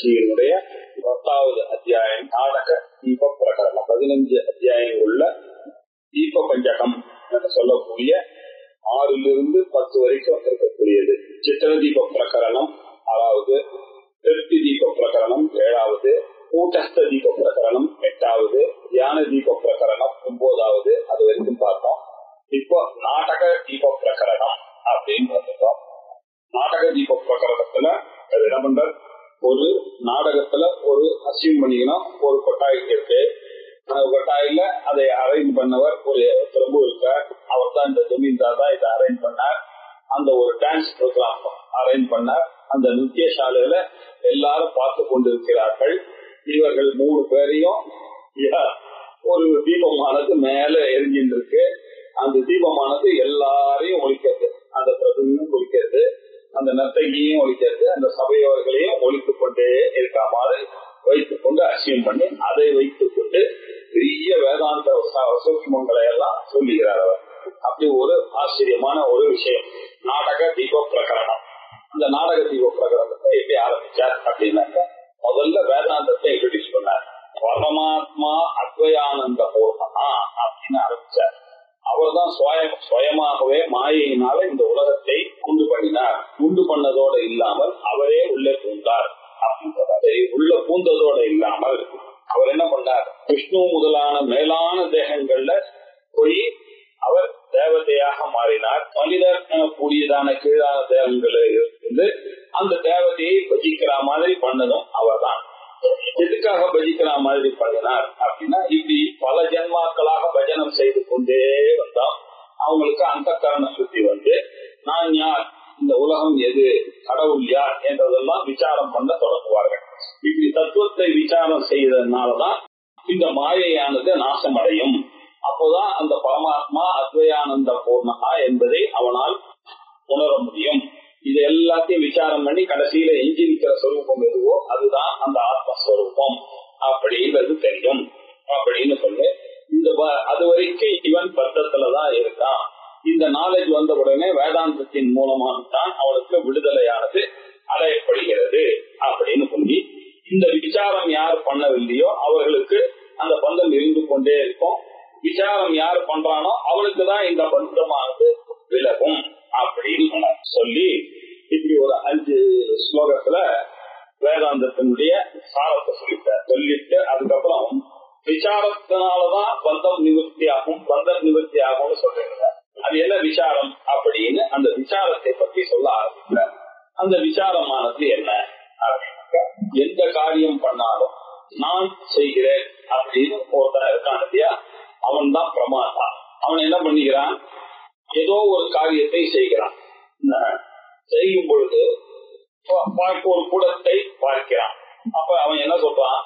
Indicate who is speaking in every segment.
Speaker 1: பஞ்சதசியினுடைய 10வது அத்தியாயம் நாடக தீப பிரகரணம். 15 அத்தியாயம் உள்ள தீப பஞ்சகம் என்று சொல்லக்கூடிய 6லிருந்து 10 வரைக்கும் இருக்கக்கூடியது. சித்திர தீப பிரகரணம் 6வது, திருப்தி தீப பிரகரணம் 7வது, கூட்டஸ்த தீப பிரகரணம் 8வது, தியான தீப பிரகரணம் 9வது. அது வரைக்கும் பார்த்தோம். இப்போ நாடக தீப பிரகரணம் அப்படின்னு வந்துட்டோம். நாடக தீப பிரகரணத்துல அது என்ன பண்ற, ஒரு நாடகத்துல ஒரு அசியூம் பண்ணிக்கணும், ஒரு கொட்டாய் இருக்கு. அந்த கொட்டாயில அதை அரேஞ்ச் பண்ணவர் ஒரு பிரபு இருக்கார். அவர் தான் இந்த ஜமீன்தார் தான் இதை அரேஞ்ச் பண்ணார். அந்த ஒரு டான்ஸ் ப்ரோக்ராம் அரேஞ்ச் பண்ணார். அந்த நித்திய சாலையில எல்லாரும் பார்த்து கொண்டிருக்கிறார்கள். இவர்கள் 3 பேரையும் ஒரு தீபமானது மேல எரிஞ்சிட்டு இருக்கு. அந்த தீபமானது எல்லாரையும் ஒழிக்கிறது. அந்த பிரபுவையும் ஒழிக்கிறது, அந்த நர்த்தகியையும் ஒழிக்கிறது, அந்த சபையவர்களையும் ஒழித்துக் கொண்டே இருக்க மாதிரி வைத்துக் கொண்டு அசியம் பண்ணி அதை வைத்துக் கொண்டு பெரிய வேதாந்த சூக்ஷ்மங்களை எல்லாம் சொல்லுகிறார் அவர். அப்படி ஒரு ஆச்சரியமான ஒரு விஷயம் நாடக தீப பிரகரணம். அந்த நாடக தீப பிரகரணத்தை எப்படி ஆரம்பிச்சார் அப்படின்னாக்க, முதல்ல வேதாந்தத்தை இன்ட்ரோடியூஸ் பண்ணார். பரமாத்மா அத்வயானந்த பூர்ணனா அப்படின்னு ஆரம்பிச்சார். அவர் தான் சுயமாகவே மாயையினால இந்த உலகத்தை உண்டு பண்ணினார். உண்டு பண்ணதோடு இல்லாமல் அவரே உள்ளே பூந்தார் அப்படின்னு சொல்றாரு. உள்ள பூந்ததோடு இல்லாமல் அவர் என்ன பண்ணார், விஷ்ணு முதலான மேலான தேகங்கள்ல போய் அவர் தேவதையாக மாறினார். மனிதர் கூடியதான கீழான தேகங்களில் இருந்து அந்த தேவதையை பஜிக்கிற மாதிரி பண்ணதும் அவர் தான். எதுக்காக பஜிக்கிற மாதிரி பண்ணினார் அப்படின்னா, இப்படி பல ஜென்மாக்களாக பஜனம் செய்து கொண்டே வந்தோம். அவங்களுக்கு அந்த கரண சுத்தி வந்து நான் யார், இந்த உலகம் எது, கடவுள் யார் என்றதெல்லாம் விசாரம் பண்ண தொடங்குவார்கள். இப்படி தத்துவத்தை விசாரம் செய்ததுனாலதான் இந்த மாயையானது நாசமடையும். அப்போதான் அந்த பரமாத்மா அத்வயானந்த பூர்ணகா என்பதை அவனால் உணர முடியும். இது எல்லாத்தையும் விசாரம் பண்ணி கடைசியில எஞ்சி நிற்கிற சொரூபம் எதுவோ அதுதான் அந்த ஆத்மஸ்வரூபம் அப்படின்றது தெரியும் அப்படின்னு சொல்லு. இந்த அது வரைக்கும் இவன் பத்தத்துலதான் இருக்கான். இந்த நாலேஜ் வந்த உடனே வேதாந்தத்தின் மூலமாகத்தான் அவனுக்கு விடுதலையானது அடையப்படுகிறது அப்படின்னு சொல்லி, இந்த விசாரம் யார் பண்ணவில்லையோ அவர்களுக்கு அந்த பந்தம் இருந்து கொண்டே இருக்கும். விசாரம் யார் பண்றானோ அவனுக்குதான் இந்த பந்தமானது விலகும் அப்படின்னு சொல்லி, இப்படி ஒரு 5 ஸ்லோகத்துல வேதாந்தத்தினுடைய சாரத்தை சொல்லிட்டு அதுக்கப்புறம் விசாரத்தினாலதான் பந்தம் நிவர்த்தி ஆகும், பந்தம் நிவர்த்தி ஆகும்னு சொல்றீங்க. அது என்ன விசாரம் அப்படின்னு அந்த விசாரத்தை பற்றி சொல்ல ஆரம்பிக்கிறார். அந்த விசாரமானது என்ன அப்படின்னாக்க, எந்த காரியம் பண்ணாலும் நான் செய்கிறேன் அப்படின்னு ஒருத்தன் இருக்கான் இல்லையா, அவன் தான் பிரமாதா. அவன் என்ன பண்ணிக்கிறான், ஏதோ ஒரு காரியத்தை செய்கிறான். செய்யும் பொழுது ஒரு குடத்தை பார்க்கிறான். அப்ப அவன் என்ன சொல்றான்,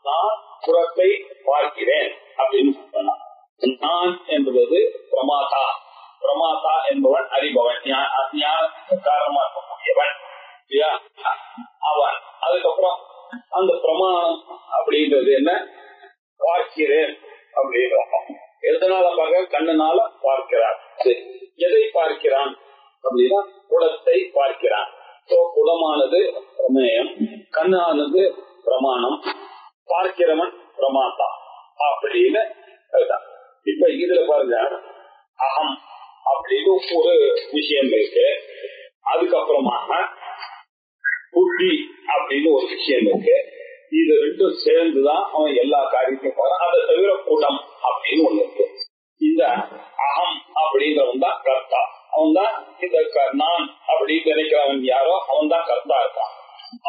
Speaker 1: நான் குடத்தை பார்க்கிறேன் அப்படின்னு சொன்னான். நான் என்பது பிரமாதா. பிரமாதா என்பவன் அறிபவன், ஞானத்துக்கு காரணமா இருக்கக்கூடியவன். அவன் அதுக்கப்புறம் அந்த பிரமாணம் அப்படின்றது என்ன, பார்க்கிறேன் அப்படின்றான். எதனால பார்க்க, கண்ணனால பார்க்கிறான். எதை பார்க்கிறான் அப்படின்னா குடத்தை பார்க்கிறான். குடமானது பிரமேயம், கண்ணானது பிரமாணம், பார்க்கிறவன் பிரமாதா அப்படின்னு. இப்ப இதுல பாருங்க, அகம் அப்படின்னு ஒரு விஷயம் இருக்கு. அதுக்கப்புறமாக புத்தி அப்படின்னு ஒரு விஷயம் இருக்கு. இது 2 சேர்ந்துதான் அவன் எல்லா காரியத்தையும் போறான். அதை தவிர குடம் அப்படின்னு ஒண்ணு இருக்கு. இந்த அகம் அப்படின்றவன் தான் கர்த்தா. அவன் தான் இந்த நான் அப்படின்னு நினைக்கிறவன் யாரோ அவன் தான் கர்த்தா இருக்கான்.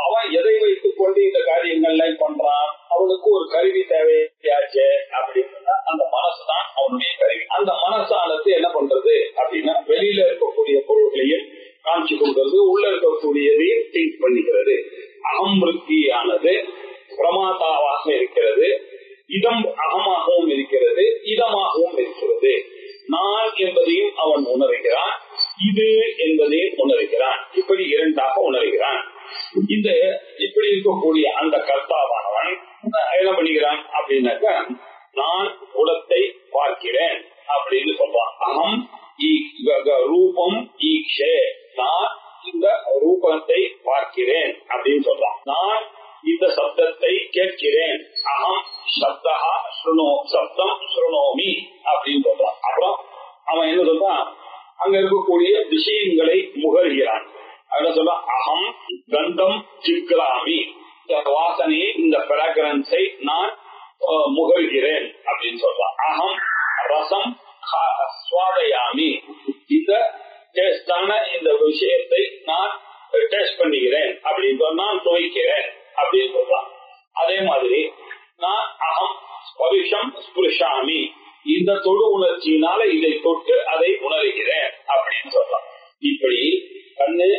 Speaker 1: அவன் எதை வைத்துக் கொண்டு இந்த காரியங்கள்லாம் பண்றான், அவனுக்கு ஒரு கருவி தேவையாச்சு அப்படின்னா அந்த மனசுதான் அவனுடைய கருவி. அந்த மனசானது என்ன பண்றது அப்படின்னா, வெளியில இருக்கக்கூடிய பொருள்களையும் காட்சி கொடுக்கிறது, உள்ள இருக்கக்கூடியதையும் திங்க் பண்ணிக்கிறது. அகம்ருத்தியானது பிரமாதாவாக இருக்கிறது, இதம் அகமாகவும் இருக்கிறது, இதமாகவும் இருக்கிறது. நான் என்பதையும் அவன் உணர்கிறான், இது என்பதையும் உணர்கிறான். இப்படி 2ஆக உணர்கிறான். இந்த இப்படி இருக்கக்கூடிய அந்த கர்த்தாவானவன் என்ன பண்ணுகிறான் அப்படின்னாக்க, நான் குடத்தை பார்க்கிறேன் அப்படின்னு சொல்றான். அகம் ரூபம் ஈக்ஷே, நான் இந்த ரூபத்தை பார்க்கிறேன் அப்படின்னு சொல்றான். நான் இந்த சப்தத்தை கேட்கிறேன். அகம் சப்தா சப்தம் ஸ்ருணோமி அப்படின்னு சொல்றான். அப்புறம் அவன் என்ன சொல்றான், அங்க இருக்கக்கூடிய விஷயங்களை முகர்கிறான். அதான் சொல்றான், அகம் கந்தம் சிக்ராமி, இந்த வாசனையை, இந்த பிராக்ரன்ஸை நான் முகர்கிறேன் அப்படின்னு சொல்றான். அகம் ரசம் சுவாதயாமி, இந்த டேஸ்டான இந்த விஷயத்தை நான் டேஸ்ட் பண்ணுகிறேன் அப்படின்னு நான் துவைக்கிறேன் அப்படின்னு சொல்றான். அதே மாதிரி நான் அகம் ஸ்பரிஷம் ஸ்புருஷாமி, இந்த தொடு உணர்ச்சியினால இதை தொட்டு அதை உணர்கிறேன் அப்படின்னு சொல்றான். இப்படி கண்ணு,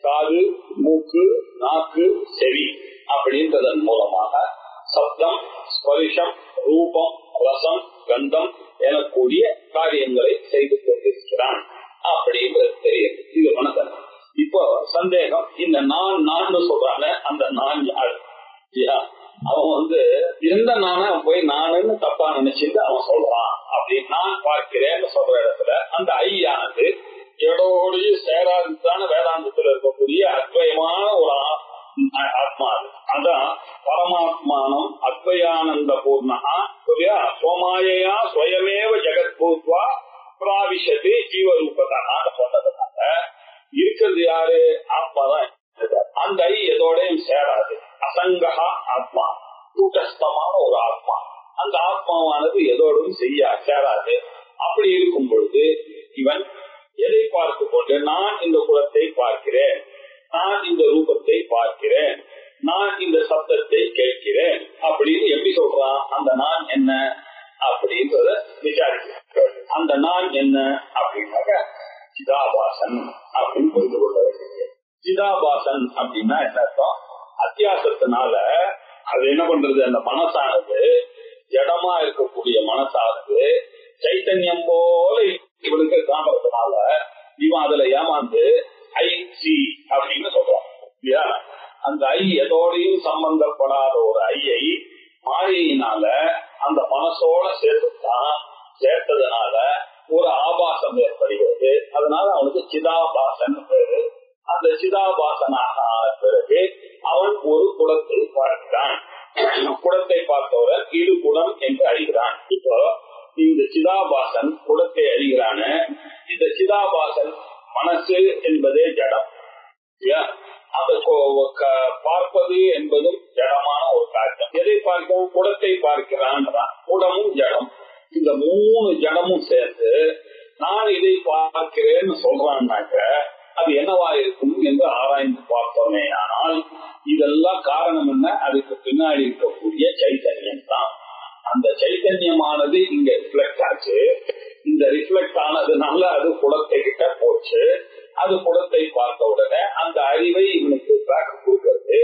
Speaker 1: காது, மூக்கு, நாக்கு, செவி அப்படின்றதன் மூலமாக சப்தம், ஸ்பரிஷம், ரூபம், ரசம், கந்தம் எனக்கூடிய காரியங்களை செய்து கொண்டிருக்கிறான் அப்படின்றது தெரியுது. இது மனதன். இப்போ சந்தேகம், இந்த நான் சொல்றாங்க, அந்த நான் யாரு? அவன் எந்த நான போய் நானுன்னு தப்பா நினைச்சிட்டு அவன் சொல்றான். அப்படி நான் பார்க்கிறேன்னு சொல்ற இடத்துல அந்த ஐயானது எடோடைய சேராதான வேதாந்தத்தில் இருக்கக்கூடிய அத்வயமான ஒரு ஆத்மா. அதான் பரமாத்மானம் அத்வயானந்த பூர்ணா சோமாயா ஸ்வயமேவ ஜெகத் பூத்வா பிராவிஷத்து ஜீவரூபதான சொன்னதுனால இருக்கிறது யாரு? ஆத்மாதான். அந்த ஐ எதோடையும் சேராது. அசங்கா ஆத்மா, கூட்டஸ்தமான ஒரு ஆத்மா. அந்த ஆத்மாவானது எதோடும் சேராது. அப்படி இருக்கும் பொழுது இவன் எதை பார்த்து கொண்டு நான் இந்த குலத்தை பார்க்கிறேன், நான் இந்த ரூபத்தை பார்க்கிறேன், நான் இந்த சப்தத்தை கேட்கிறேன் அப்படின்னு எப்படி சொல்றான்? அந்த நான் என்ன அப்படின்றத விசாரிக்க. அந்த நான் என்ன அப்படின்னாக்க சிதாபாசன் அப்படின்னு புரிந்து கொள்ள வேண்டிய. சிதாபாசன் அப்படின்னா என்ன அர்த்தம்? அத்தியாசத்தினால அது என்ன பண்றது, அந்த மனசானது, ஜடமா இருக்கக்கூடிய மனசானது சைத்தன்யம் போல இவனுக்கு காண்றதுனால இவன் அதுல ஏமாந்து ஐ சி அப்படின்னு சொல்றான் இல்லையா? அந்த ஐ எதோடையும் சம்பந்தப்படாத ஒரு ஐயை மாயையினால அந்த மனசோட சேர்த்ததுனால ஒரு ஆபாசம் ஏற்படுகிறது. அதனால அவனுக்கு சிதாபாசன் பேரு. அந்த சிதாபாசனாக பிறகு அவன் ஒரு குலத்தை பார்க்கிறான். குலத்தை பார்த்தவரை இது குலம் என்று அறிகிறான். இப்போ இந்த சிதாபாசன் குலத்தை அறிகிறான. இந்த சிதாபாசன் மனசு என்பதே ஜடம். அந்த பார்ப்பது என்பதும் ஜடமான ஒரு காரியம். எதை பார்க்கவும்? குலத்தை பார்க்கிறான். குடமும் ஜடம். இந்த மூணு ஜடமும் சேர்ந்து நான் இதை பார்க்கிறேன்னு சொல்றான்னாக்க அது என்னவா இருக்கும் என்று ஆராய்ந்து பார்த்தோமே. ஆனால் இதெல்லாம் காரணம் என்ன? அதுக்கு பின்னாடி இருக்கக்கூடிய சைத்தன்யம் தான். அந்த சைத்தன்யமானது இங்க ரிஃப்ளெக்ட் ஆச்சு. இந்த ரிஃப்ளெக்ட் ஆனதுனால அது குலத்தை கிட்ட போச்சு. அது குலத்தை பார்த்த உடனே அந்த அறிவை இவனுக்கு கொடுக்கிறது.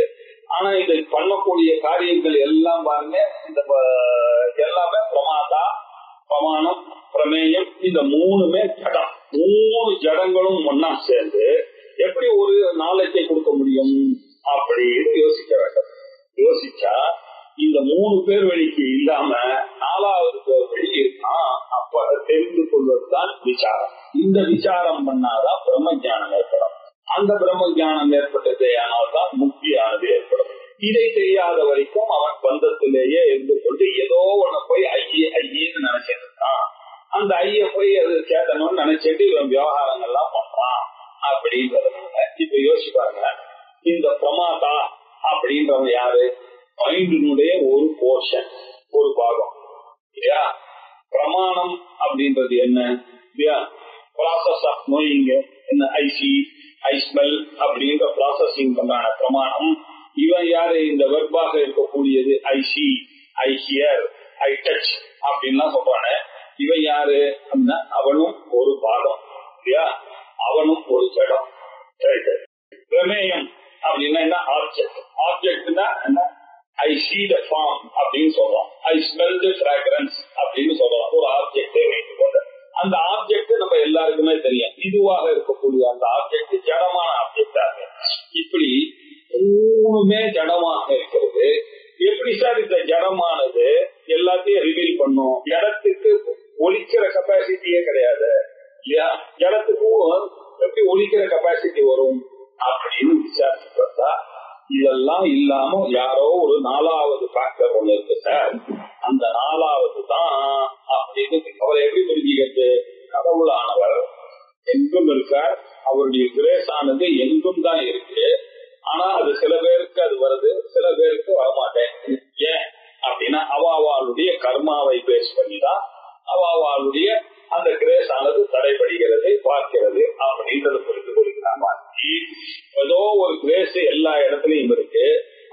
Speaker 1: ஆனா இதை பண்ணக்கூடிய காரியங்கள் எல்லாம் பாருங்க, இந்த எல்லாமே பிரமாதா, பிரமாணம், பிரமேயம், இந்த மூணுமே ஜடம். மூணு ஜடங்களும் ஒன்னா சேர்ந்து எப்படி ஒரு நாலேஜை கொடுக்க முடியும் அப்படின்னு யோசிக்க வேண்டும். யோசிச்சா இந்த மூணு பேர் வழிக்கு இல்லாம நாலாவது பேர் வழி இருக்கான். அப்ப தெரிந்து கொள்வதுதான் விசாரம். இந்த விசாரம் பண்ணாதான் பிரம்ம ஜானம் ஏற்படும். அந்த பிரம்ம ஜானம் ஏற்பட்டதே ஆனால்தான் முக்தியானது ஏற்படும். இதை தெரியாத வரைக்கும் அவன் பந்தத்திலேயே இருந்து கொண்டு ஏதோ ஒண்ணு போய் ஐயன்னு நினைச்சிட்டு இருக்கான். அந்த ஐய போய் அது கேட்டணும்னு நினைச்சிட்டு இவன் விவகாரங்கள்லாம் பண்றான் அப்படின்றதுனால இப்ப யோசிப்பாங்க, இந்த பிரமாதா அப்படின்றவன் யாரு? மைண்டினுடைய ஒரு போர்ஷன், ஒரு பாகம் இல்லையா? பிரமாணம் அப்படின்றது என்ன இல்லையா? ப்ராசஸ் ஆஃப் நோயிங் என்ன? ஐசி, ஐ ஸ்மெல் அப்படின்ற ப்ராசஸிங் பண்றான பிரமாணம். இவன் யாரு? இந்த வெர்பாக இருக்கக்கூடியது I see, I hear, I touch அப்படின்லாம் சொல்றானே. இவன் யாரு அப்படின்னா அவனும் ஒரு பாகம் இல்லையா? அவனும் ஒரு ஜடம். பிரமேயம் அப்படின்னா என்ன? ஆப்ஜெக்ட். ஆப்ஜெக்ட்னா என்ன? ஐ சி த ஃபார்ம் அப்படின்னு சொல்றோம். ஐ ஸ்மெல் தி ஃபிராக்ரன்ஸ் அப்படின்னு சொல்றோம். ஒரு ஆப்ஜெக்டை வைத்துக் கொண்டு அந்த ஆப்ஜெக்ட் நம்ம எல்லாருக்குமே தெரியும். இதுவாக இருக்கக்கூடிய அந்த ஆப்ஜெக்ட் ஜடமான ஆப்ஜெக்டா இருக்கு. இப்படி மூணுமே ஜடமாக இருக்கிறது. எப்படி சார் இந்த ஜடமானது எல்லாத்தையும் ரிவீல் பண்ணும்? ஜடத்துக்கு ஒலிக்கிற கெப்பாசிட்டியே கிடையாது இல்லையா? ஜடத்துக்கும் எப்படி ஒலிக்கிற கெப்பாசிட்டி வரும் அப்படின்னு விசாரிச்சு பார்த்தா இதெல்லாம் இல்லாம யாரோ ஒரு 4வது ஃபேக்டர் ஒண்ணு இருக்கு சார், அந்த 4வது தான் அப்படின்னு அவரை எப்படி புரிஞ்சுக்கிறது? கடவுளானவர் எங்கும் இருக்கார், அவருடைய கிரேஸ் ஆனது எங்கும் தான் இருக்கு. ஆனா அது சில பேருக்கு அது வருது, சில பேருக்கு வரமாட்டேன். ஏன் அப்படின்னா அவளுடைய கர்மாவை பேஸ் பண்ணிதான் அவளுடைய அந்த கிரேஸ் ஆனது தடைபடுகிறது, பார்க்கிறது அப்படின்றது புரிந்து கொள்கிறாங்க. ஏதோ ஒரு கிரேஸ் எல்லா இடத்துலயும் இருக்கு,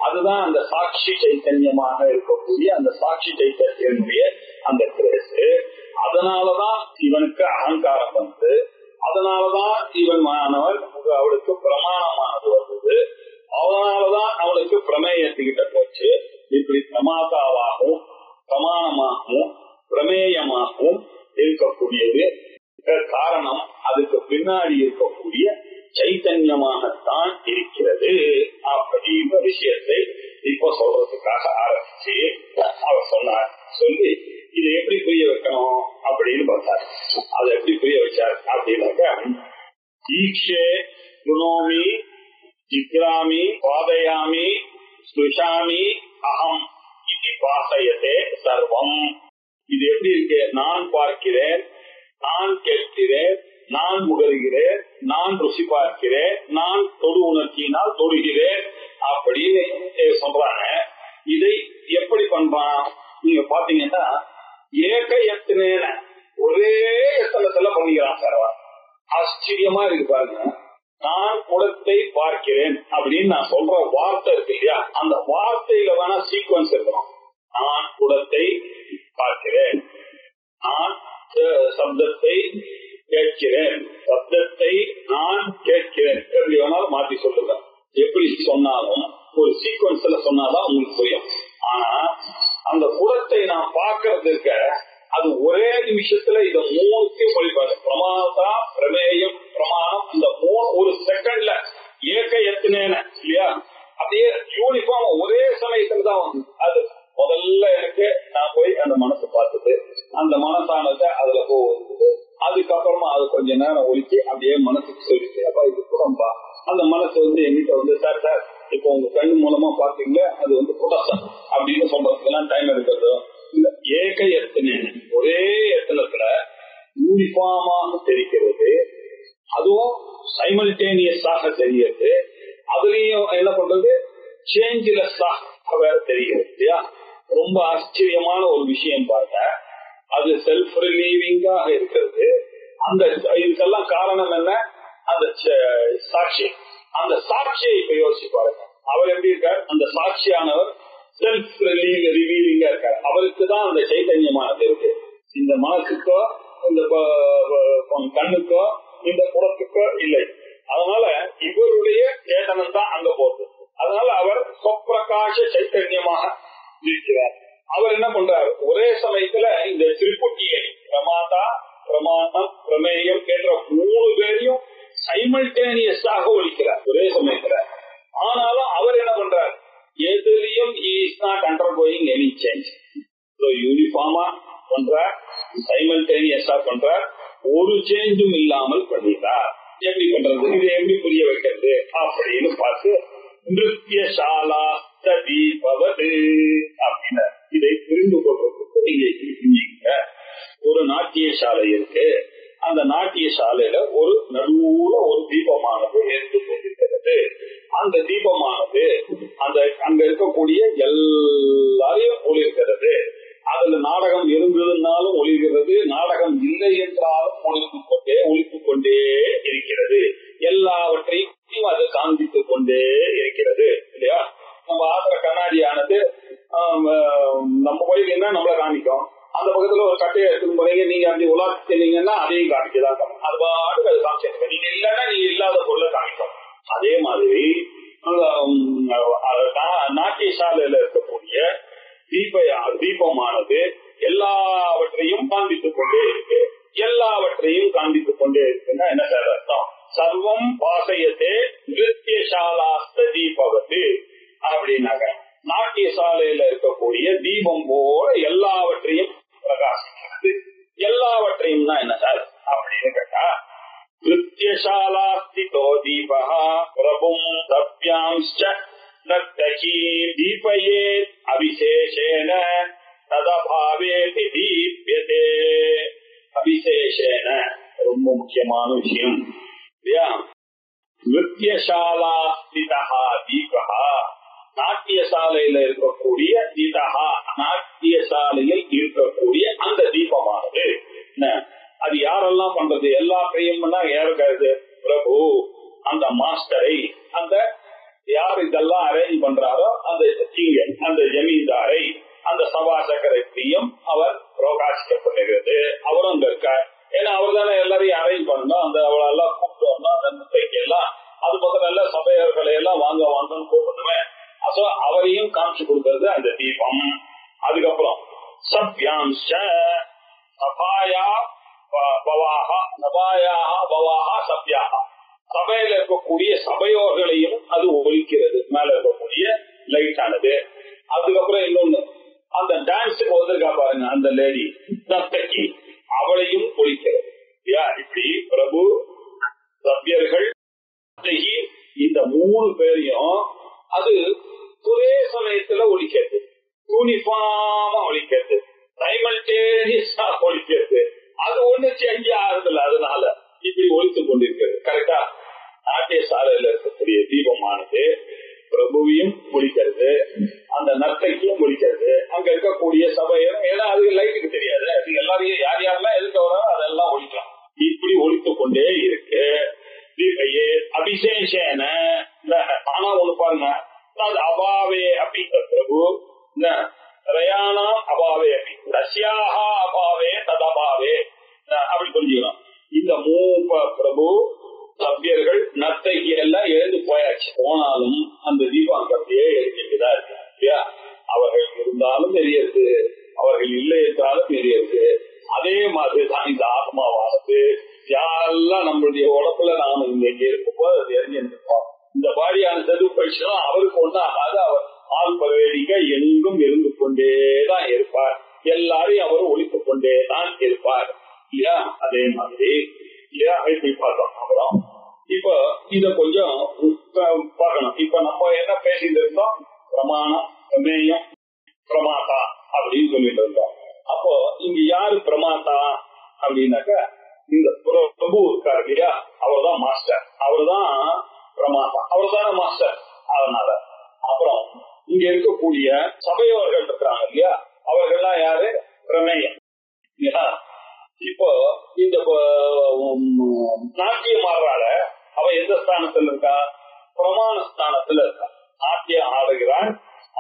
Speaker 1: அதுதான் அந்த சாட்சி சைத்தன்யமாக இருக்கக்கூடிய அந்த சாட்சி சைத்தன்யனுடைய அந்த கிரேஸ். அதனாலதான் இவனுக்கு அகங்காரம் வந்து, அதனாலதான் இவன் மாணவர் அவளுக்கு பிரமாணமானது வந்தது, அதனாலதான் அவளுக்கு பிரமேயத்துக்கிட்ட போச்சு. இப்படி பிரமாதாவாகவும் பிரமாணமாகவும் பிரமேயமாகவும் இருக்கக்கூடியது காரணம் அதுக்கு பின்னாடி இருக்கக்கூடிய சைத்தன்யமாகத்தான் இருக்கிறது அப்படின்ற விஷயத்தை இப்ப சொல்றதுக்காக ஆரம்பிச்சு அவர் சொன்னார். சொல்லி இதை எப்படி புரிய வைக்கணும் அப்படின்னு பார்த்தார். அதை எப்படி புரிய வச்சார் அப்படின்னாக்க, ஈக்ஷே குணோமி ஜிக்ராமி பாதயாமி ஸ்ருஷாமி அகம் இது பாசயத்தே சர்வம். இது எப்படி இருக்கு? நான் பார்க்கிறேன், நான் கேட்கிறேன், நான் முகர்கிறேன், நான் ருசி பார்க்கிறேன், நான் தொடு உணர்ச்சியினால் தொடுகிறேன் அப்படின்னு சொல்றாங்க. இதை எப்படி பண்றான் நீங்க பாத்தீங்கன்னா, ஏக எத்தனை ஒரே எத்தனத்துல பண்ணிக்கிறான் சார். ஆச்சரியமா இருக்கு பாருங்க. நான் குடத்தை பார்க்கிறேன் அப்படின்னு நான் சொல்ற வார்த்தை இருக்கு இல்லையா, அந்த வார்த்தையில வேணா சீக்வன்ஸ் இருக்கணும். நான் குடத்தை பார்க்கிறேன், நான் சப்தத்தை கேட்கிறேன், சப்தத்தை நான் கேட்கிறேன், எப்படி வேணாலும் மாற்றி சொல்லுங்க. எப்படி சொன்னாலும் ஒரு சீக்வன்ஸ்ல சொன்னாதான் உங்களுக்கு புரியும். ஆனா அந்த குடத்தை நான் பார்க்கறதுக்கு அது ஒரே நிமிஷத்துல இத 3த்தையும் படிப்பாரு. பிரமாதா பிரமேயம் பிரமாணம், இந்த 3 ஒரு செகண்ட்ல ஏக எத்தனை இல்லையா, அப்படியே யூனிஃபார்ம் ஒரே சமயத்துல தான் வந்து. அது முதல்ல எனக்கு நான் போய் அந்த மனசை பார்த்துட்டு அந்த மனசானதை அதுல போகுது. அதுக்கப்புறமா அது கொஞ்ச நேரம் ஒழிச்சு அப்படியே மனசுக்கு சொல்லிட்டு, அப்பா இது கூடம்பா. அந்த மனசு வந்து எங்கிட்ட வந்து, சார் சார் இப்போ உங்க கண்ணு மூலமா பாத்தீங்களா அது வந்து புடசம் அப்படின்னு சொல்றதுக்கெல்லாம் டைம் எடுக்கிறது இல்ல. ஏக எத்தனை ஒரே எத்தனத்துல யூனிஃபார்மாக தெரிகிறது, அதுவும் சைமல்டேனியஸாக தெரியுது. அதுலயும் என்ன பண்றது, சேஞ்ச்லெஸ்ஸாக வேற தெரிகிறது இல்லையா. ரொம்ப ஆச்சரியமான ஒரு விஷயம் பாருங்க. அது செல்ஃப் ரிலீவிங்காக இருக்கிறது. அந்த இதுக்கெல்லாம் காரணம் என்ன? அந்த சாட்சி. அந்த சாட்சியை இப்ப யோசிச்சு பாருங்க. அவர் எப்படி இருக்கார்? அந்த சாட்சியானவர் செல்ஃப் ரிலீவிங்கா இருக்கார். அவருக்குதான் அந்த சைத்தன்யமானது இருக்கு. இந்த மனசுக்கோ இந்த கண்ணுக்கோ இந்த புறத்துக்கோ இல்லை. அதனால இவருடைய சேதனம் தான் அங்க போகுது. அதனால அவர் சொப்பிரகாச சைத்தன்யமாக இருக்கிறார். அவர் என்ன பண்றாரு, ஒரே சமயத்துல இந்த திரிபுட்டியை பிரமாதா பிரமாணம் பிரமேயம் என்ற 3 பேரையும் சைமல்டேனியஸாக ஒழிக்கிறார் ஒரே சமயத்துல. ஆனாலும் அவர் என்ன பண்றார், எதுலயும் is not undergoing any change. யூனிஃபார்மா பண்றார், சைமல்டேனியஸா பண்றார், ஒரு சேஞ்சும் இல்லாமல் பண்ணிட்டார். எப்படி பண்றது, இதை எப்படி புரிய வைக்கிறது அப்படின்னு பார்த்து நிருத்தியசாலா தீபவது அப்படின்னு இதை புரிந்து கொள்றதுக்கு நீங்க புரிஞ்சுங்க. ஒரு நாட்டிய சாலை இருக்கு. அந்த நாட்டிய சாலையில ஒரு நடுவுல ஒரு தீபமானது ஏற்று கொண்டிருக்கிறது. அந்த தீபமானது அந்த அங்க இருக்கக்கூடிய எல்லாரையும் ஒளிர்கிறது. அதுல நாடகம் இருந்ததுனாலும் ஒளிர்கிறது, நாடகம் இல்லை என்றாலும் ஒழித்துக் கொண்டே இருக்கிறது. எல்லாவற்றையும் அது காண்பித்துக் கொண்டே இருக்கிறது இல்லையா. நம்ம ஆத்திர கண்ணாடியானது நம்ம போயிருந்தீங்கன்னா நம்மள காமிக்கும். அந்த பக்கத்துல ஒரு கட்டையை எடுத்துக்கும் போறீங்க, நீங்க அப்படி உலாச்சிங்கன்னா அதையும் காமிக்கதான். அது பாட்டுக்கு அது காமிச்சிருக்க. நீங்க இல்லைன்னா நீங்க இல்லாத பொருளை காமிக்கும். அதே மாதிரி நாட்டிய சாலையில இருக்கக்கூடிய தீபமானது எல்லாவற்றையும் காண்பித்துக் கொண்டே இருக்கு. எல்லாவற்றையும் காண்பித்துக் கொண்டே இருக்குன்னா என்ன சார் அர்த்தம்? சர்வம் பாசயத்தே நிருத்தியசாலாஸ்த தீபவத்து அப்படின்னாங்க. நாட்டிய சாலையில இருக்கக்கூடிய தீபம் போல எல்லாவற்றையும் பிரகாசிக்கிறது. எல்லாவற்றையும் தான் என்ன சார் அப்படின்னு கேட்டா, நிருத்தியசாலாஸ்திதோ தீபஹ பிரபும் தப்யாம்ச்ச நகி தீபயே அபிஷேஷேன ததபாவே தீப்யதே. அபிஷேஷேன ரொம்ப முக்கியமான விஷயம் இல்லையா? நிருத்யசாலா ஸ்திதா தீபா, நாட்டியசாலையில இருக்கக்கூடிய தீதா, நாட்டியசாலையில் இருக்கக்கூடிய அந்த தீபமானது அது யாரெல்லாம் பண்றது? எல்லாத்தையும் யாருக்காது? பிரபு, அந்த மாஸ்டரை, அந்த யார் இதெல்லாம் அரேஞ்ச் பண்றாரோ அந்த அந்த ஜமீன்தாரை, அந்த சபாசகரையும் அவர் பிரகாசிக்கப்படுகிறது. அவரும் அங்க இருக்கார். ஏன்னா அவர் தானே எல்லாரையும் அரேஞ்ச் பண்ணணும். அந்த அவளெல்லாம் கூப்பிட்டு வரணும். அந்த நுட்டைக்கு எல்லாம் அது முதல்ல சபையர்களை எல்லாம் வாங்க வாங்கன்னு கூப்பிடுவேன். அப்போ அவரையும் காமிச்சு கொடுக்கறது அந்த தீபம். அதுக்கப்புறம் சப்யாம்ச சபாயா பவாஹா, சபாயாக பவாஹா சப்யாக, சபையில இருக்கக்கூடிய சபையோர்களையும் அது ஒழிக்கிறது, மேல இருக்கக்கூடிய லைட் ஆனது. அதுக்கப்புறம் இன்னொன்னு, அந்த டான்ஸுக்கு வந்திருக்கா பாருங்க அந்த லேடி நர்த்தகி, அவளையும் ஒழிக்கிறது. இப்படி பிரபு, சபியர்கள், இந்த 3 பேரையும் அது ஒரே சமயத்துல ஒழிக்கிறது, யூனிஃபார்மா ஒழிக்கிறது, சைமல்டேனியஸா ஒழிக்கிறது. அது ஒண்ணு சேஞ்ச் ஆகுதுல்ல, அதனால இப்படி ஒழித்துக் கொண்டிருக்கிறது. கரெக்டா? நாட்டிய சாலையில இருக்கக்கூடிய தீபமானது பிரபுவையும் ஒழிக்கிறது, அந்த நர்த்தகியும் ஒழிக்கிறது, அங்க இருக்கக்கூடிய சபையும். ஏன்னா அது லைட்டுக்கு தெரியாது, அது எல்லாரையும் யார் யாரெல்லாம் எதுக்கு வராரோ அதெல்லாம் ஒழிக்கலாம். இப்படி ஒழித்துக் கொண்டே இருக்கு. தீபையே அபிஷேஷேன. ஆனா ஒண்ணு பாருங்க, அபாவே அப்படிங்கிற பிரபு, ரயானா அபாவே அப்படி, ரஷ்யாஹா அபாவே ததபாவே அப்படி புரிஞ்சுக்கணும். இந்த 3 பிரபு, சபியர்கள், நர்த்தகி எல்லாம் எழுந்து போயாச்சு. போனாலும் அந்த தீபம் அப்படியே எழுதிட்டுதான் இருக்கு. அவர்கள் இருந்தாலும் தெரியாது, அவர்கள் இல்லை என்றாலும் தெரியாது. அதே மாதிரி தான் இந்த ஆத்மாவானது யாரெல்லாம் நம்மளுடைய உடம்புல நாம இங்க இருக்கும்போது அது எரிஞ்சிருப்போம். இந்த பாடியான செது போயிடுச்சுன்னா அவருக்கு ஒன்றும் ஆகாது. அவர் ஆள் பரவேடிக்க எங்கும் இருந்து கொண்டேதான் இருப்பார். எல்லாரையும் அவர் ஒழித்துக் கொண்டேதான் இருப்பார். இல்லையா? அதே மாதிரி இல்லையா இப்படி பார்த்தோம். அப்புறம் இப்ப இத கொஞ்சம் பார்க்கணும். இப்ப நம்ம என்ன பேசிட்டு இருந்தோம்? பிரமாணம், பிரமேயம், பிரமாதா அப்படின்னு சொல்லிட்டு இருந்தோம். அப்போ இங்க யாரு பிரமாதா அப்படின்னாக்க இந்த பிரபு இருக்காரு இல்லையா, அவர் தான் மாஸ்டர், அவர் தான் பிரமாதா, அவர் தானே மாஸ்டர். அதனால அப்புறம் இங்க இருக்கக்கூடிய சபையோர்கள் இருக்கிறாங்க இல்லையா, அவர்கள்லாம் யாரு? பிரமேயம். இப்போ இந்த நாட்டியம் ஆடுறால அவ எந்த ஸ்தானத்துல இருக்கா? பிரமாண ஸ்தானத்துல இருக்கா. நாட்டியம் ஆடுகிறாள்.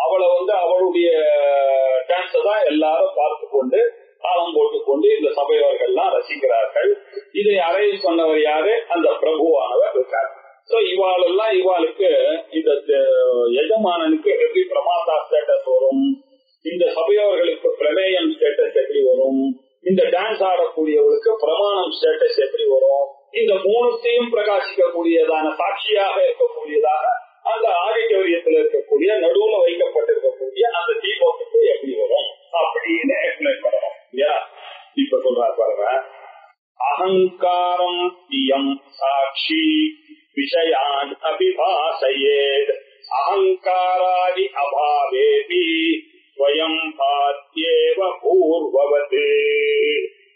Speaker 1: அவளை அவளுடைய டான்ஸ தான் எல்லாரும் பார்த்து கொண்டு தாளம் போட்டுக்கொண்டு இந்த சபையோர்கள்லாம் ரசிக்கிறார்கள். இதை அரேஞ்ச் பண்ணவர் யாரு? அந்த பிரபுவானவர் இருக்கார். சோ இவாளெல்லாம் இவாளுக்கு இந்த எஜமானனுக்கு எப்படி பிரமாதா ஸ்டேட்டஸ் வரும்? இந்த சபையோர்களுக்கு பிரமேயம் ஸ்டேட்டஸ் எப்படி வரும்? இந்த டான்ஸ் ஆடக்கூடியவர்களுக்கு பிரமாணம் ஸ்டேட்டஸ் எப்படி வரும்? இந்த 3த்தையும் பிரகாசிக்கக்கூடியதான சாட்சியாக இருக்கக்கூடியதாக அந்த ஆடிட்டோரியத்தில் இருக்கக்கூடிய நடுவுல வைக்கப்பட்டிருக்கக்கூடிய அந்த தீபத்துக்கு எப்படி வரும் அப்படின்னு எக்ஸ்பிளைன் பண்ணணும். இப்ப சொல்றாரு பாருங்க, அகங்காரம் இயம் சாட்சி விஷயான் அபிபாசயேத் அகங்காராதி அபாவேபி ஸ்வயம் பாத்யேவ பூர்வவத்.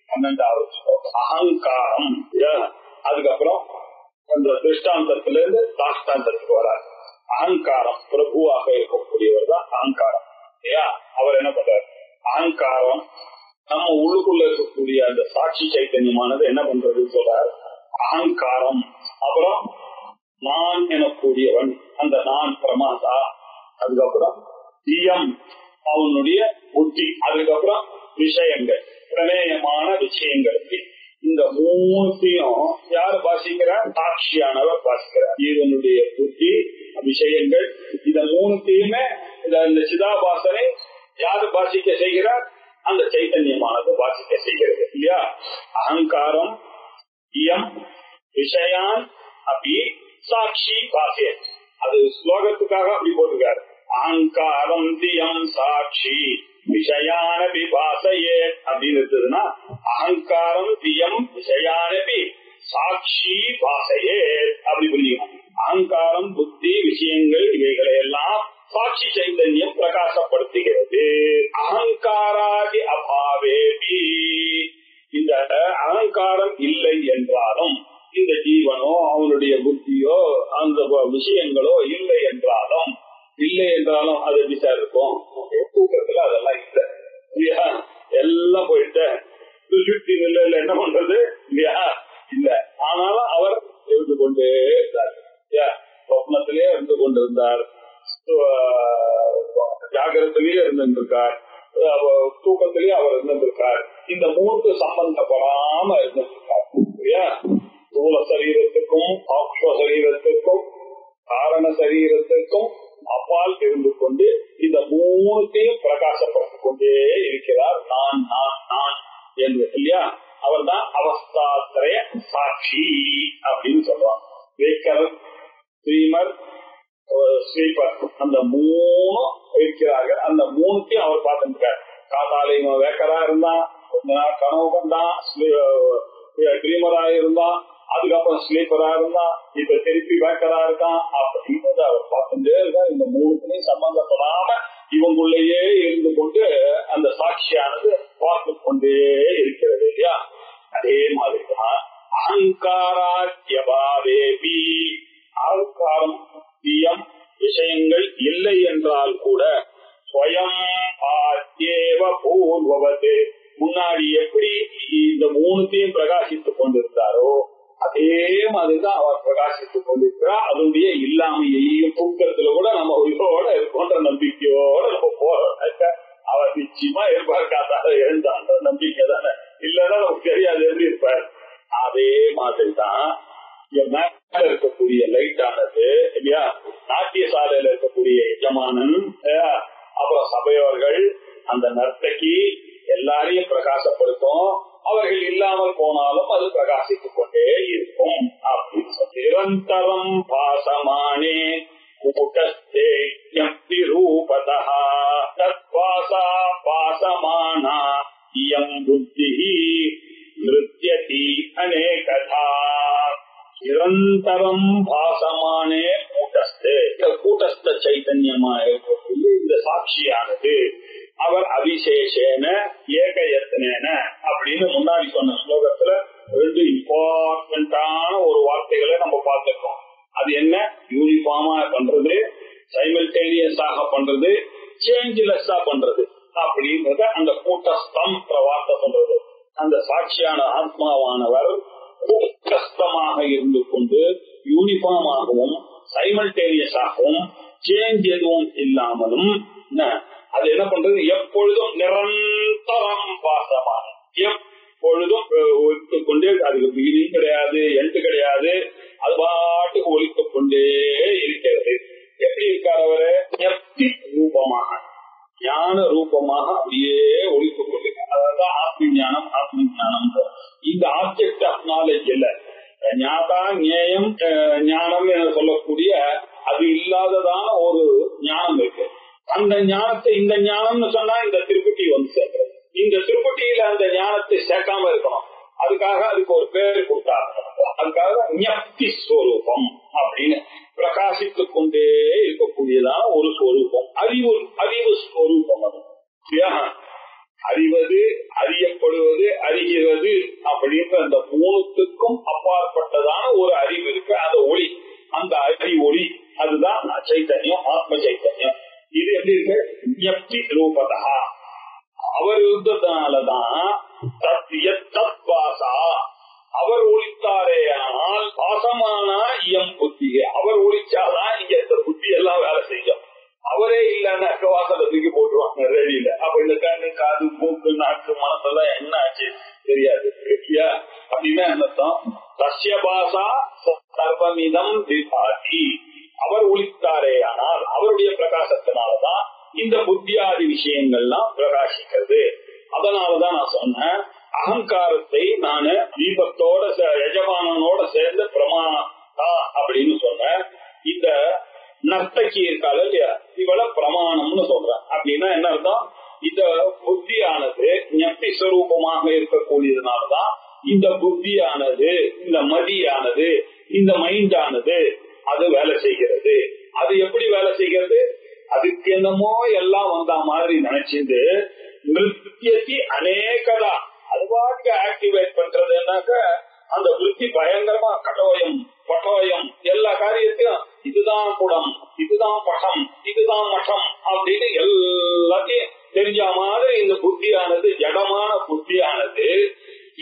Speaker 1: 12வது அகங்காரம். அதுக்கப்புறம் அந்த திருஷ்டாந்தத்திலிருந்து தாஷ்டாந்தத்துக்கு வராது. அகங்காரம் பிரபுவாக இருக்கக்கூடியவர் தான் அகங்காரம். அவர் என்ன பண்றாரு? அகங்காரம் நம்ம உள்ளுக்குள்ள இருக்கக்கூடிய அந்த சாட்சி சைத்தன்யமானது என்ன பண்றதுன்னு சொல்றாரு. அகங்காரம். அப்புறம் நான் எனக்கூடியவன், அந்த நான் பிரமாதா. அதுக்கப்புறம் தியம் அவனுடைய புத்தி. அதுக்கப்புறம் விஷயங்கள், பிரமேயமான விஷயங்கள். இந்த 3த்தையும் யார் பாசிக்கிறார்? சாட்சியானவர் பாசிக்கிறார். இவனுடைய புத்தி, விஷயங்கள், இந்த 3த்தையுமே இந்த சிதாபாசனை யாரு பாசிக்க செய்கிறார்? அந்த சைத்தன்யமானது பாசிக்க செய்கிறது இல்லையா? அகங்காரம் இயம் விஷயான் அப்படி சாட்சி பாசிய. அது ஸ்லோகத்துக்காக அப்படி போட்டுக்காரு. அகங்காரம் தியம் சாட்சி விஷயானபி பாசையே அப்படின்னு இருந்ததுன்னா, அகங்காரம் தியம் விஷயானபி சாட்சி பாசையே அப்படி புரிஞ்சுக்கணும். அகங்காரம், புத்தி, விஷயங்கள் இவைகளை எல்லாம் சாட்சி சைதன்யம் பிரகாசப்படுத்துகிறது. அகங்காராதி அபாவேபி, இந்த அகங்காரம் இல்லை என்றாலும், இந்த ஜீவனோ அவனுடைய புத்தியோ அந்த விஷயங்களோ இல்லை என்றாலும் அது விசா இருக்கும். தூக்கத்துல அதெல்லாம் இல்லை இல்லையா, எல்லாம் போயிட்டு சுற்றி நிலையில என்ன பண்றது இல்லையா இல்ல. ஆனாலும் அவர் இருந்து கொண்டே இருந்தார், சொப்னத்திலேயே இருந்து கொண்டிருந்தார், ஜாகிரத்திலேயே இருந்திருக்கார், தூக்கத்திலேயே அவர் இருந்திருக்கார். இந்த மூன்று சம்பந்தப்படாம இருந்திருக்கார் இல்லையா. ஸ்தூல சரீரத்துக்கும் ஆக்ஷ சரீரத்துக்கும் காரண சரீரத்திற்கும் அப்பால் இருந்து கொண்டு இந்த மூணுத்தையும் பிரகாசப்படுத்திக் கொண்டே இருக்கிறார். நான் நான் நான் என்று இல்லையா. அவர் தான் அவஸ்தாத்ரய சாட்சி அப்படின்னு சொல்றான். வேக்கர், ஸ்ரீமர், ஸ்ரீபர், அந்த மூணு இருக்கிறார்கள். அந்த மூணுத்தையும் அவர் பார்த்துருக்கார். காத்தால இவன் வேக்கரா இருந்தான், கொஞ்ச நாள் கனவு கண்டான், ஸ்ரீமரா இருந்தான், அதுக்கப்புறம் ஸ்லீப்பரா இருந்தான், இப்ப திருப்பி வேக்கரா இருக்கான் அப்படின்றத அவர் பார்த்துட்டே இருக்கார். இந்த மூணுக்குமே சம்பந்தப்படாம இவங்களுள்ளேயே இருந்து கொண்டு அந்த சாட்சியானது பார்த்து கொண்டே இருக்கிறது இல்லையா. அதே மாதிரிதான் அகங்காராத்யபாவேபி, அகங்காரம் தீயம் விஷயங்கள் இல்லை என்றால் கூட ஸ்வயம் ஆத்யேவ பூர்வவத், முன்னாடி எப்படி இந்த மூணுத்தையும் பிரகாசித்துக் கொண்டிருந்தாரோ அதே மாதிரிதான் அவர் பிரகாசித்துக் கொண்டிருக்கிறார். அதனுடைய இல்லாமையையும் தூக்கத்துல கூட நம்ம உயிரோட இருக்கின்ற நம்பிக்கையோட நம்ம போறோம். அவர் நிச்சயமா எதிர்பார்க்காத எழுந்தான்ற நம்பிக்கை தானே, இல்லன்னா நமக்கு தெரியாது எப்படி இருப்பார். அதே மாதிரிதான் மேல இருக்கக்கூடிய லைட் ஆனது இல்லையா, நாட்டிய சாலையில இருக்கக்கூடிய எஜமானன், அப்புறம் சபையோர்கள், அந்த நர்த்தகி எல்லாரையும் பிரகாசப்படுத்தும். அவர்கள் இல்லாமல் போனாலும் அது பிரகாசித்துக் கொண்டே இருக்கும் அப்படின்னு சொல்லி நிரந்தரம் பாசமானே கூட்டஸ்தே ரூபதா தத்வாசா பாசமானா இயம் புத்திஹி நிருத்யதி அநேகதா. நிரந்தரம் பாசமானே கூட்டஸ்தே, கூட்டஸ்த சைதன்யமா இருக்கக்கூடிய இந்த சாட்சியானது அவர் அபிசேஷேன ஏகயத்னேன அப்படின்னு முன்னாடி சொன்ன ஸ்லோகத்துல ரெண்டு இம்பார்ட்டன்டான ஒரு வார்த்தைகளை நம்ம பார்த்திருக்கோம். அது என்ன? யூனிஃபார்மா பண்றது, சைமல்டேனியஸாக பண்றது, சேஞ்ச்லெஸ்ஸா பண்றது அப்படின்றத அந்த கூட்டஸ்தம் வார்த்தை சொல்றது. அந்த சாட்சியான ஆத்மாவானவர் கூட்டஸ்தமாக இருந்து கொண்டு யூனிஃபார்மாகவும் சைமல்டேனியஸாகவும் சேஞ்ச் எதுவும் இல்லாமலும் அது என்ன பண்றது? எப்பொழுதும் நிரந்தரம் பாசமான, எப்பொழுதும் ஒழித்துக் கொண்டே, அதுக்கு பிகினிங் கிடையாது, எண்டு கிடையாது, அது பாட்டுக்கு ஒழித்துக் கொண்டே இருக்கிறது. எப்படி இருக்கார் அவரு? ஞப்தி ரூபமாக, ஞான ரூபமாக அப்படியே ஒழித்துக் கொண்டிருக்கார். அதாவது ஆத்ம ஞானம், ஆத்ம ஞானம். இந்த ஆப்ஜெக்ட் ஆஃப் நாலேஜ் இல்ல, ஞாதா ஞேயம் ஞானம் என சொல்லக்கூடிய அது இல்லாததான ஒரு ஞானம் இருக்கு. அந்த ஞானத்தை இந்த ஞானம்னு சொன்னா இந்த திருப்பட்டி வந்து சேர்க்கிறது. இந்த திருப்பட்டியில அந்த ஞானத்தை சேர்க்காம இருக்கணும். அதுக்காக அதுக்கு ஒரு பேர் கொடுத்தாங்க. அதுக்காக ஞப்தி ஸ்வரூபம் அப்படின்னு பிரகாசித்துக் கொண்டே இருக்கக்கூடியதான ஒரு ஸ்வரூபம், அறிவு ஸ்வரூபம். அது அறிவது, அறியப்படுவது, அறிகிறது அப்படின்ற அந்த மூணுத்துக்கும் அப்பாற்பட்டதான ஒரு அறிவு இருக்கு. அந்த ஒளி, அந்த அறி ஒளி, அதுதான் சைத்தன்யம், ஆத்ம சைத்தன்யம். இது எப்படி இருக்கு? ஞப்தி ரூபதா, அவர் இருந்ததுனாலதான் தத்வாசா, அவர் ஒழித்தாரே. ஆனால் பாசமானா இயம் புத்தி, அவர் ஒழிச்சாதான் இங்க இந்த புத்தி எல்லாம் வேலை செய்யும். அவரே இல்லன்னா வாசலை தூக்கி போட்டுருவாங்க ரெடியில. அப்ப இந்த கண்ணு, காது, மூக்கு, நாக்கு, மனசெல்லாம் என்ன ஆச்சு தெரியாது. அப்படின்னா என்னத்தான்? சசிய பாசா சர்வமிதம் விபாதி, அவர் ஒழித்தாரே. ஆனால் அவருடைய பிரகாசத்தினாலதான் இந்த புத்தியாதி விஷயங்கள்லாம் பிரகாசிக்கிறது. அதனாலதான் நான் சொன்னேன், அகங்காரத்தை நானு தீபத்தோட எஜமானனோட சேர்ந்து பிரமாணா அப்படின்னு சொன்னேன். இந்த நர்த்தகி இருக்காள் இல்லையா, இவள பிரமாணம்னு சொல்றேன். அப்படின்னா என்ன அர்த்தம்? இந்த புத்தியானது ஞப்தி ஸ்வரூபமாக இருக்கக்கூடியதுனாலதான் இந்த புத்தியானது, இந்த மதியானது, இந்த மைண்டானது அது வேலை செய்கிறது. அது எப்படி வேலை செய்கிறது? அது அப்படின்னாக்க அந்த விருத்தி பயங்கரமா கடவயம் பட்டவயம் எல்லா காரியத்தையும் இதுதான் குடம், இதுதான் பட்டம், இதுதான் மட்டம் அப்படின்னு எல்லாத்தையும் தெரிஞ்ச மாதிரி இந்த புத்தியானது ஜடமான புத்தியானது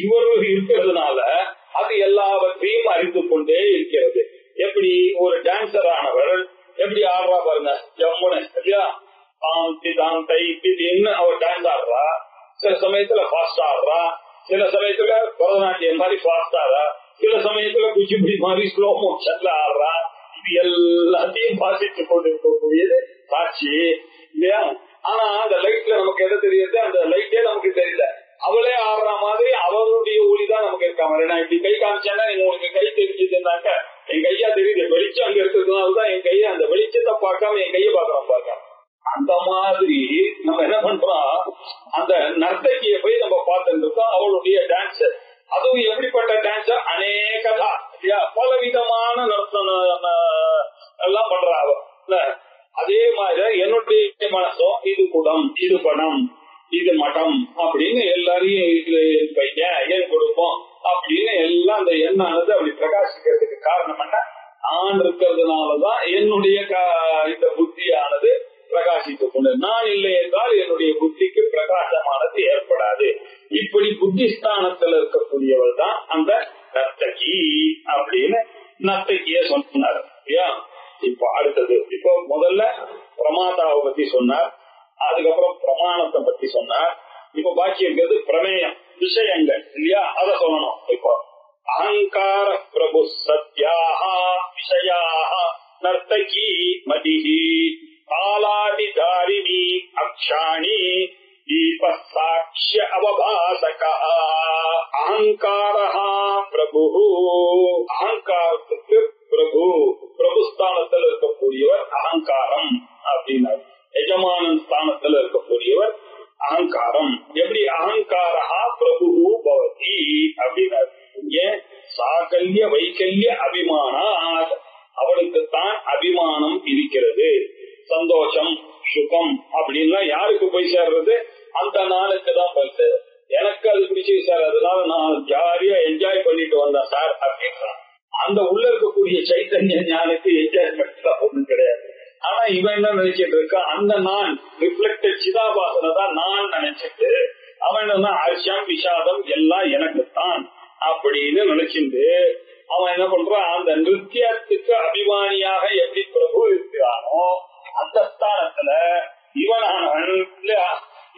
Speaker 1: இவர்கள் இருக்கிறதுனால அது எல்லாவற்றையும் அறிந்து கொண்டே இருக்கிறது. எப்படி ஒரு டான்சர் ஆனவர் எப்படி ஆடுறா பாருங்க, ஜம்முன்னு இல்லையா, அவர் டான்ஸ் ஆடுறா, சில சமயத்துல ஃபாஸ்ட் ஆடுறா, சில சமயத்துல பரதநாட்டியம் மாதிரி ஃபாஸ்ட் ஆடுறா, சில சமயத்துல குச்சிப்புடி மாதிரி ஸ்லோ மோஷன்ல ஆடுறா. இது எல்லாத்தையும் வாசித்துக் கொண்டிருக்கக்கூடியது காட்சி இல்லையா. ஆனா அந்த லைட்ல நமக்கு எது தெரியுது, அந்த லைட்டே நமக்கு தெரியல. அவளே ஆடுற மாதிரி அவருடைய ஒளிதான் நமக்கு இருக்காம. நான் இப்படி கை காமிச்சேன்னா நீங்க உங்களுக்கு கை தெரிஞ்சதுன்னாக்க என் கையா தெரியுது, வெளிச்சம் அங்க இருக்கிறதுனாலதான் என் கையை அந்த வெளிச்சத்தை பார்க்காம என் கையை பார்க்கறோம் பார்க்க. அந்த மாதிரி நம்ம என்ன பண்றோம், அந்த நர்த்தகியை போய் நம்ம பார்த்துட்டு இருக்கோம். அவளுடைய டான்ஸ் அதுவும் எப்படிப்பட்ட டான்ஸ், அநேகதா பல விதமான நர்த்தனம் எல்லாம் பண்றா அவ. அதே மாதிரி என்னுடைய மனசும் இது குடம், இது பணம், இது மட்டம் அப்படின்னு எல்லாரையும் இது பையன் ஏன் கொடுப்போம் அப்படின்னு எல்லாம் அந்த எண்ணானது அப்படி பிரகாசிக்கிறதுக்கு காரணம் என்ன, நான் இருக்கிறதுனாலதான் என்னுடைய இந்த புத்தியானது பிரகாசித்துக் கொண்டு. நான் இல்லை என்றால் என்னுடைய புத்திக்கு பிரகாசமானது ஏற்படாது. இப்படி புத்திஸ்தானத்தில் இருக்கக்கூடியவள் தான் அந்த நர்த்தகி அப்படின்னு நர்த்தகிய சொன்னார். இப்ப அடுத்தது, இப்போ முதல்ல பிரமாதாவை பத்தி சொன்னார், அதுக்கப்புறம் பிரமாணத்தை பத்தி சொன்னார். இப்ப பாக்கி இருக்கிறது பிரமேயம், விஷயங்கள் இல்லையா, அத சொல்லணும். இப்போ அகங்கார பிரபு சத்யாக விஷயாக நர்த்தகி மதிஹி காலாதிதாரிணி அக்ஷாணி தீப சாட்சிய அவபாசக. அகங்காரஹ பிரபு, அகங்காரத்துக்கு பிரபு, பிரபுஸ்தானத்தில் இருக்கக்கூடியவர் அகங்காரம் அப்படின்னா, எஜமானன் ஸ்தானத்தில் இருக்கக்கூடியவர் அகங்காரம். எப்படி அகங்காரஹ பிரபு பவதி அப்படின்னா, ஏன் சாகல்ய வைகல்ய அபிமானா, அவளுக்குத்தான் அபிமானம் இருக்கிறது. சந்தோஷம் சுகம் அப்படின்னா யாருக்கு போய் சேர்றது, அந்த நாளுக்கு தான் போய் சேர். எனக்கு அது பிடிச்சி சார், அதனால நான் ஜாலியா என்ஜாய் பண்ணிட்டு வந்தேன் சார் அப்படின்னா, அந்த உள்ள இருக்கக்கூடிய சைத்தன்ய ஞானுக்கு என்ஜாய்மெண்ட் தான் ஒண்ணும் கிடையாது. ஆனா இவன் என்ன நினைச்சிட்டு இருக்கா, அந்த நான் ரிஃப்ளெக்டட் சிதாபாசனை தான் நான் நினைச்சிட்டு அவன் என்ன ஹர்ஷம் விஷாதம் எல்லாம் எனக்குத்தான் அப்படின்னு நினைச்சிட்டு அவன் என்ன பண்றான், அந்த நிருத்தியத்துக்கு அபிமானியாக எப்படி பிரபு இருக்கிறானோ அந்த ஸ்தானத்துல இவனானவன்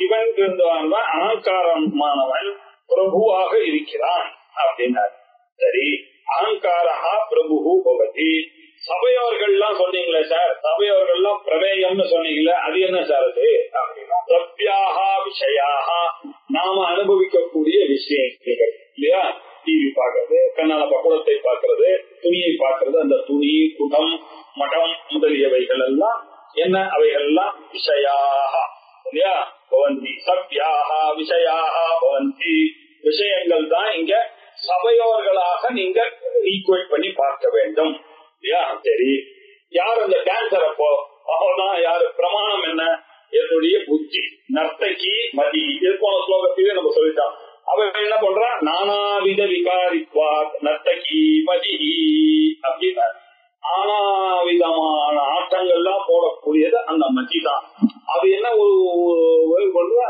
Speaker 1: இவன் இருந்தவன் தான் அகங்காரமானவன் பிரபுவாக இருக்கிறான் அப்படின்னார். சரி, அகங்காரஹா பிரபு பவதி. சபையோர்கள்லாம் சொன்னீங்களே சார், சபையோர்கள்லாம் பிரமேயம்னு சொன்னீங்களே, அது என்ன சார் அது அப்படின்னா, சப்யாஹா விஷயாஹா, நாம அனுபவிக்கக்கூடிய விஷயங்கள் இல்லையா, டிவி பாக்குறது, கண்ணால பக்குடத்தை பாக்குறது, துணியை பாக்குறது, அந்த துணி குடம் மடம் முதலியவைகள் எல்லாம் என்ன, அவைகள் எல்லாம் விஷயாஹா இல்லையா பவந்தி. சப்யாஹா விஷயாஹா பவந்தி, விஷயங்கள் தான் இங்க சபையோர்களாக நீங்க ஈக்குவேட் பண்ணி பார்க்க வேண்டும் இல்லையா. சரி, யார் அந்த டான்சர், அப்போ அவதான் யாரு, பிரமாணம் என்ன, என்னுடைய புத்தி. நர்த்தகி மதி, இது போன ஸ்லோகத்திலே நம்ம சொல்லிட்டோம். அவன் என்ன பண்றான், நானாவித விகாரித்வாத் நர்த்தகி மதி அப்படின்னா, நானாவிதமான ஆட்டங்கள்லாம் போடக்கூடியது அந்த மதி தான். அது என்ன ஒரு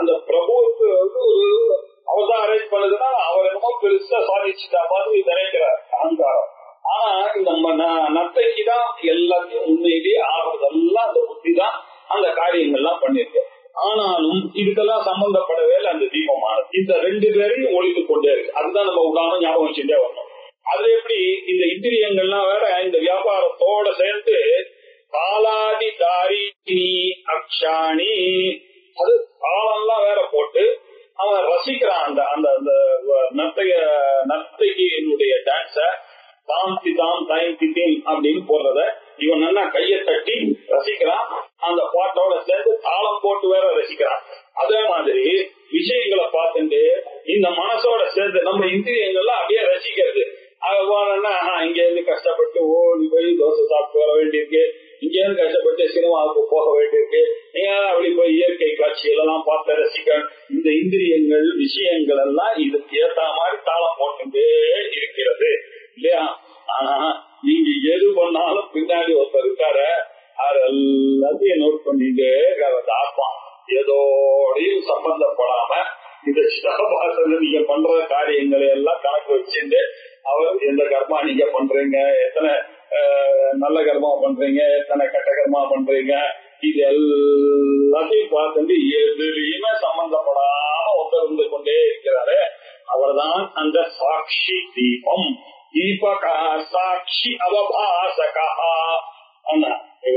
Speaker 1: அந்த பிரபுவுக்கு வந்து ஒரு அவதான் அரேஞ்ச் பண்ணதுன்னா அவர் என்னமோ பெருசா சாதிச்சுட்டா மாதிரி நினைக்கிறார் அகங்காரம். ஆனா இந்த நர்த்தகி தான் எல்லாத்தையும் உண்மையிலேயே ஆடுறதெல்லாம் அந்த புத்தி தான் அந்த காரியங்கள்லாம் பண்ணிருக்கு. ஆனாலும் இதுக்கெல்லாம் சம்பந்தப்படவே அந்த தீபமானது இந்த ரெண்டு பேரையும் ஒழித்து கொண்டே இருக்கு. அதுதான் நம்ம உதாரணம் ஞாபகம் வச்சுட்டே வரணும். அது எப்படி இந்த இந்திரியங்கள்லாம் வேற இந்த வியாபாரத்தோட சேர்ந்து காலாதி தாரிணி அக்ஷாணி, அது காலம்லாம் வேற போட்டு அவன் ரசிக்கிறான். அந்த அந்த நர்த்தகியினுடைய டான்ஸ தாம் திதாம் தைம் திதீம் அப்படின்னு போடுறத இவன் நல்லா கையை தட்டி ரசிக்கிறான். அந்த பாட்டோட சேர்ந்து தாளம் போட்டு வேற ரசிக்கிறான். அதே மாதிரி விஷயங்களை பார்த்துட்டு இந்த மனசோட சேர்ந்து நம்ம இந்திரியங்கள்லாம் அப்படியே ரசிக்கிறது. இங்க இருந்து கஷ்டப்பட்டு ஓடி போய் தோசை சாப்பிட்டு வர வேண்டியிருக்கு, இங்க இருந்து கஷ்டப்பட்டு சினிமாவுக்கு போக வேண்டியிருக்கு, அப்படி போய் இயற்கை காட்சிகள் எல்லாம் பார்த்து ரசிக்க. இந்த இந்திரியங்கள் விஷயங்கள் எல்லாம் இதுக்கு ஏற்ற மாதிரி தாளம் போட்டுட்டே இருக்கிறது இல்லையா? ஆனா நீங்க எது பண்ணாலும் பின்னாடி ஒருத்தர் இருக்காரு, அது எல்லாத்தையும் நோட் பண்ணிட்டு தாப்பான். ஏதோடையும் சம்பந்தப்படாம இந்த சிதாபாசன நீங்க பண்ற காரியங்களை எல்லாம் கணக்கு வச்சுட்டு அவர் எந்த கர்மா நீங்க பண்றீங்க, எத்தனை நல்ல கர்மா பண்றீங்க, எத்தனை கெட்ட கர்மா பண்றீங்க, இது எல்லாத்தையும் பார்த்துட்டு எதுலையுமே சம்பந்தப்படாம உட்கார்ந்து கொண்டே இருக்கிறாரு. அவர்தான் அந்த சாட்சி தீபம். தீபகா சாட்சி அவபாசகா.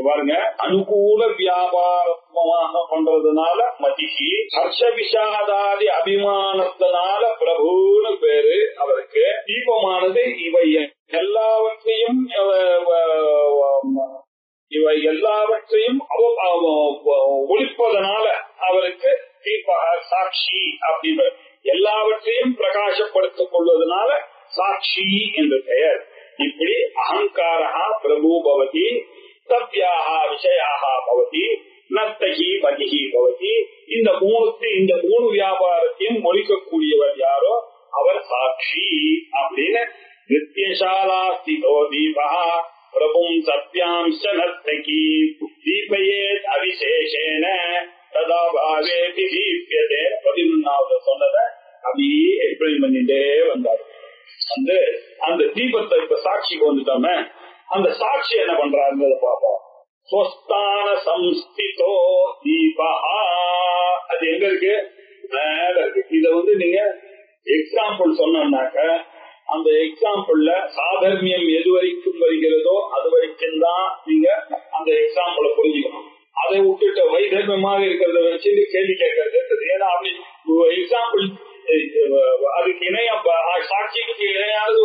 Speaker 1: பாருங்க, அனுகூல வியாபாரமாக பண்றதுனால மதிகி, ஹர்ஷ விஷாதாதி அபிமானத்தினால பிரபுன்னு பேரு அவருக்கு. தீபமானது இவை எல்லாவற்றையும் ஒழிப்பதனால அவருக்கு தீபக சாட்சி அப்படின்னு, எல்லாவற்றையும் பிரகாசப்படுத்திக் கொள்வதனால சாட்சி என்று பெயர். இப்படி அகங்காரா பிரபு பவதி, தத்யாக விஷயாக பவதி, நர்த்தகி பதிகி பவதி. இந்த மூணு வியாபாரத்தையும் ஒழிக்கக்கூடியவர் யாரோ அவர் சாட்சி அப்படின்னு. நித்யசாலா ஸ்திதோ தீபா பிரபும் சத்யாம்ச நர்த்தகி தீபயேத் அவிசேஷேன ததா பாவே தீப்யதே. 11வது சொன்னதை அப்படியே எக்ஸ்பிளைன் பண்ணிட்டே வந்தார். அந்த தீபத்தை இப்ப சாட்சிக்கு வந்துட்டோமே, அந்த சாட்சி என்ன பண்றாருன்றத பார்ப்போம். ஸ்வஸ்தான சம்ஸ்திதோ தீபா. அது எங்க இருக்கு? மேல இருக்கு. இத நீங்க எக்ஸாம்பிள் சொன்னாக்க அந்த எக்ஸாம்பிள்ல சாதர்மியம் எது வரைக்கும் வருகிறதோ அது வரைக்கும் தான் நீங்க அந்த எக்ஸாம்பிளை புரிஞ்சுக்கணும். அதை விட்டுட்டு வைதர்மியமாக இருக்கிறத வச்சு கேள்வி கேட்கறது. ஏன்னா அப்படி எக்ஸாம்பிள் அதுக்கு இணைய சாட்சிக்கு இணையானது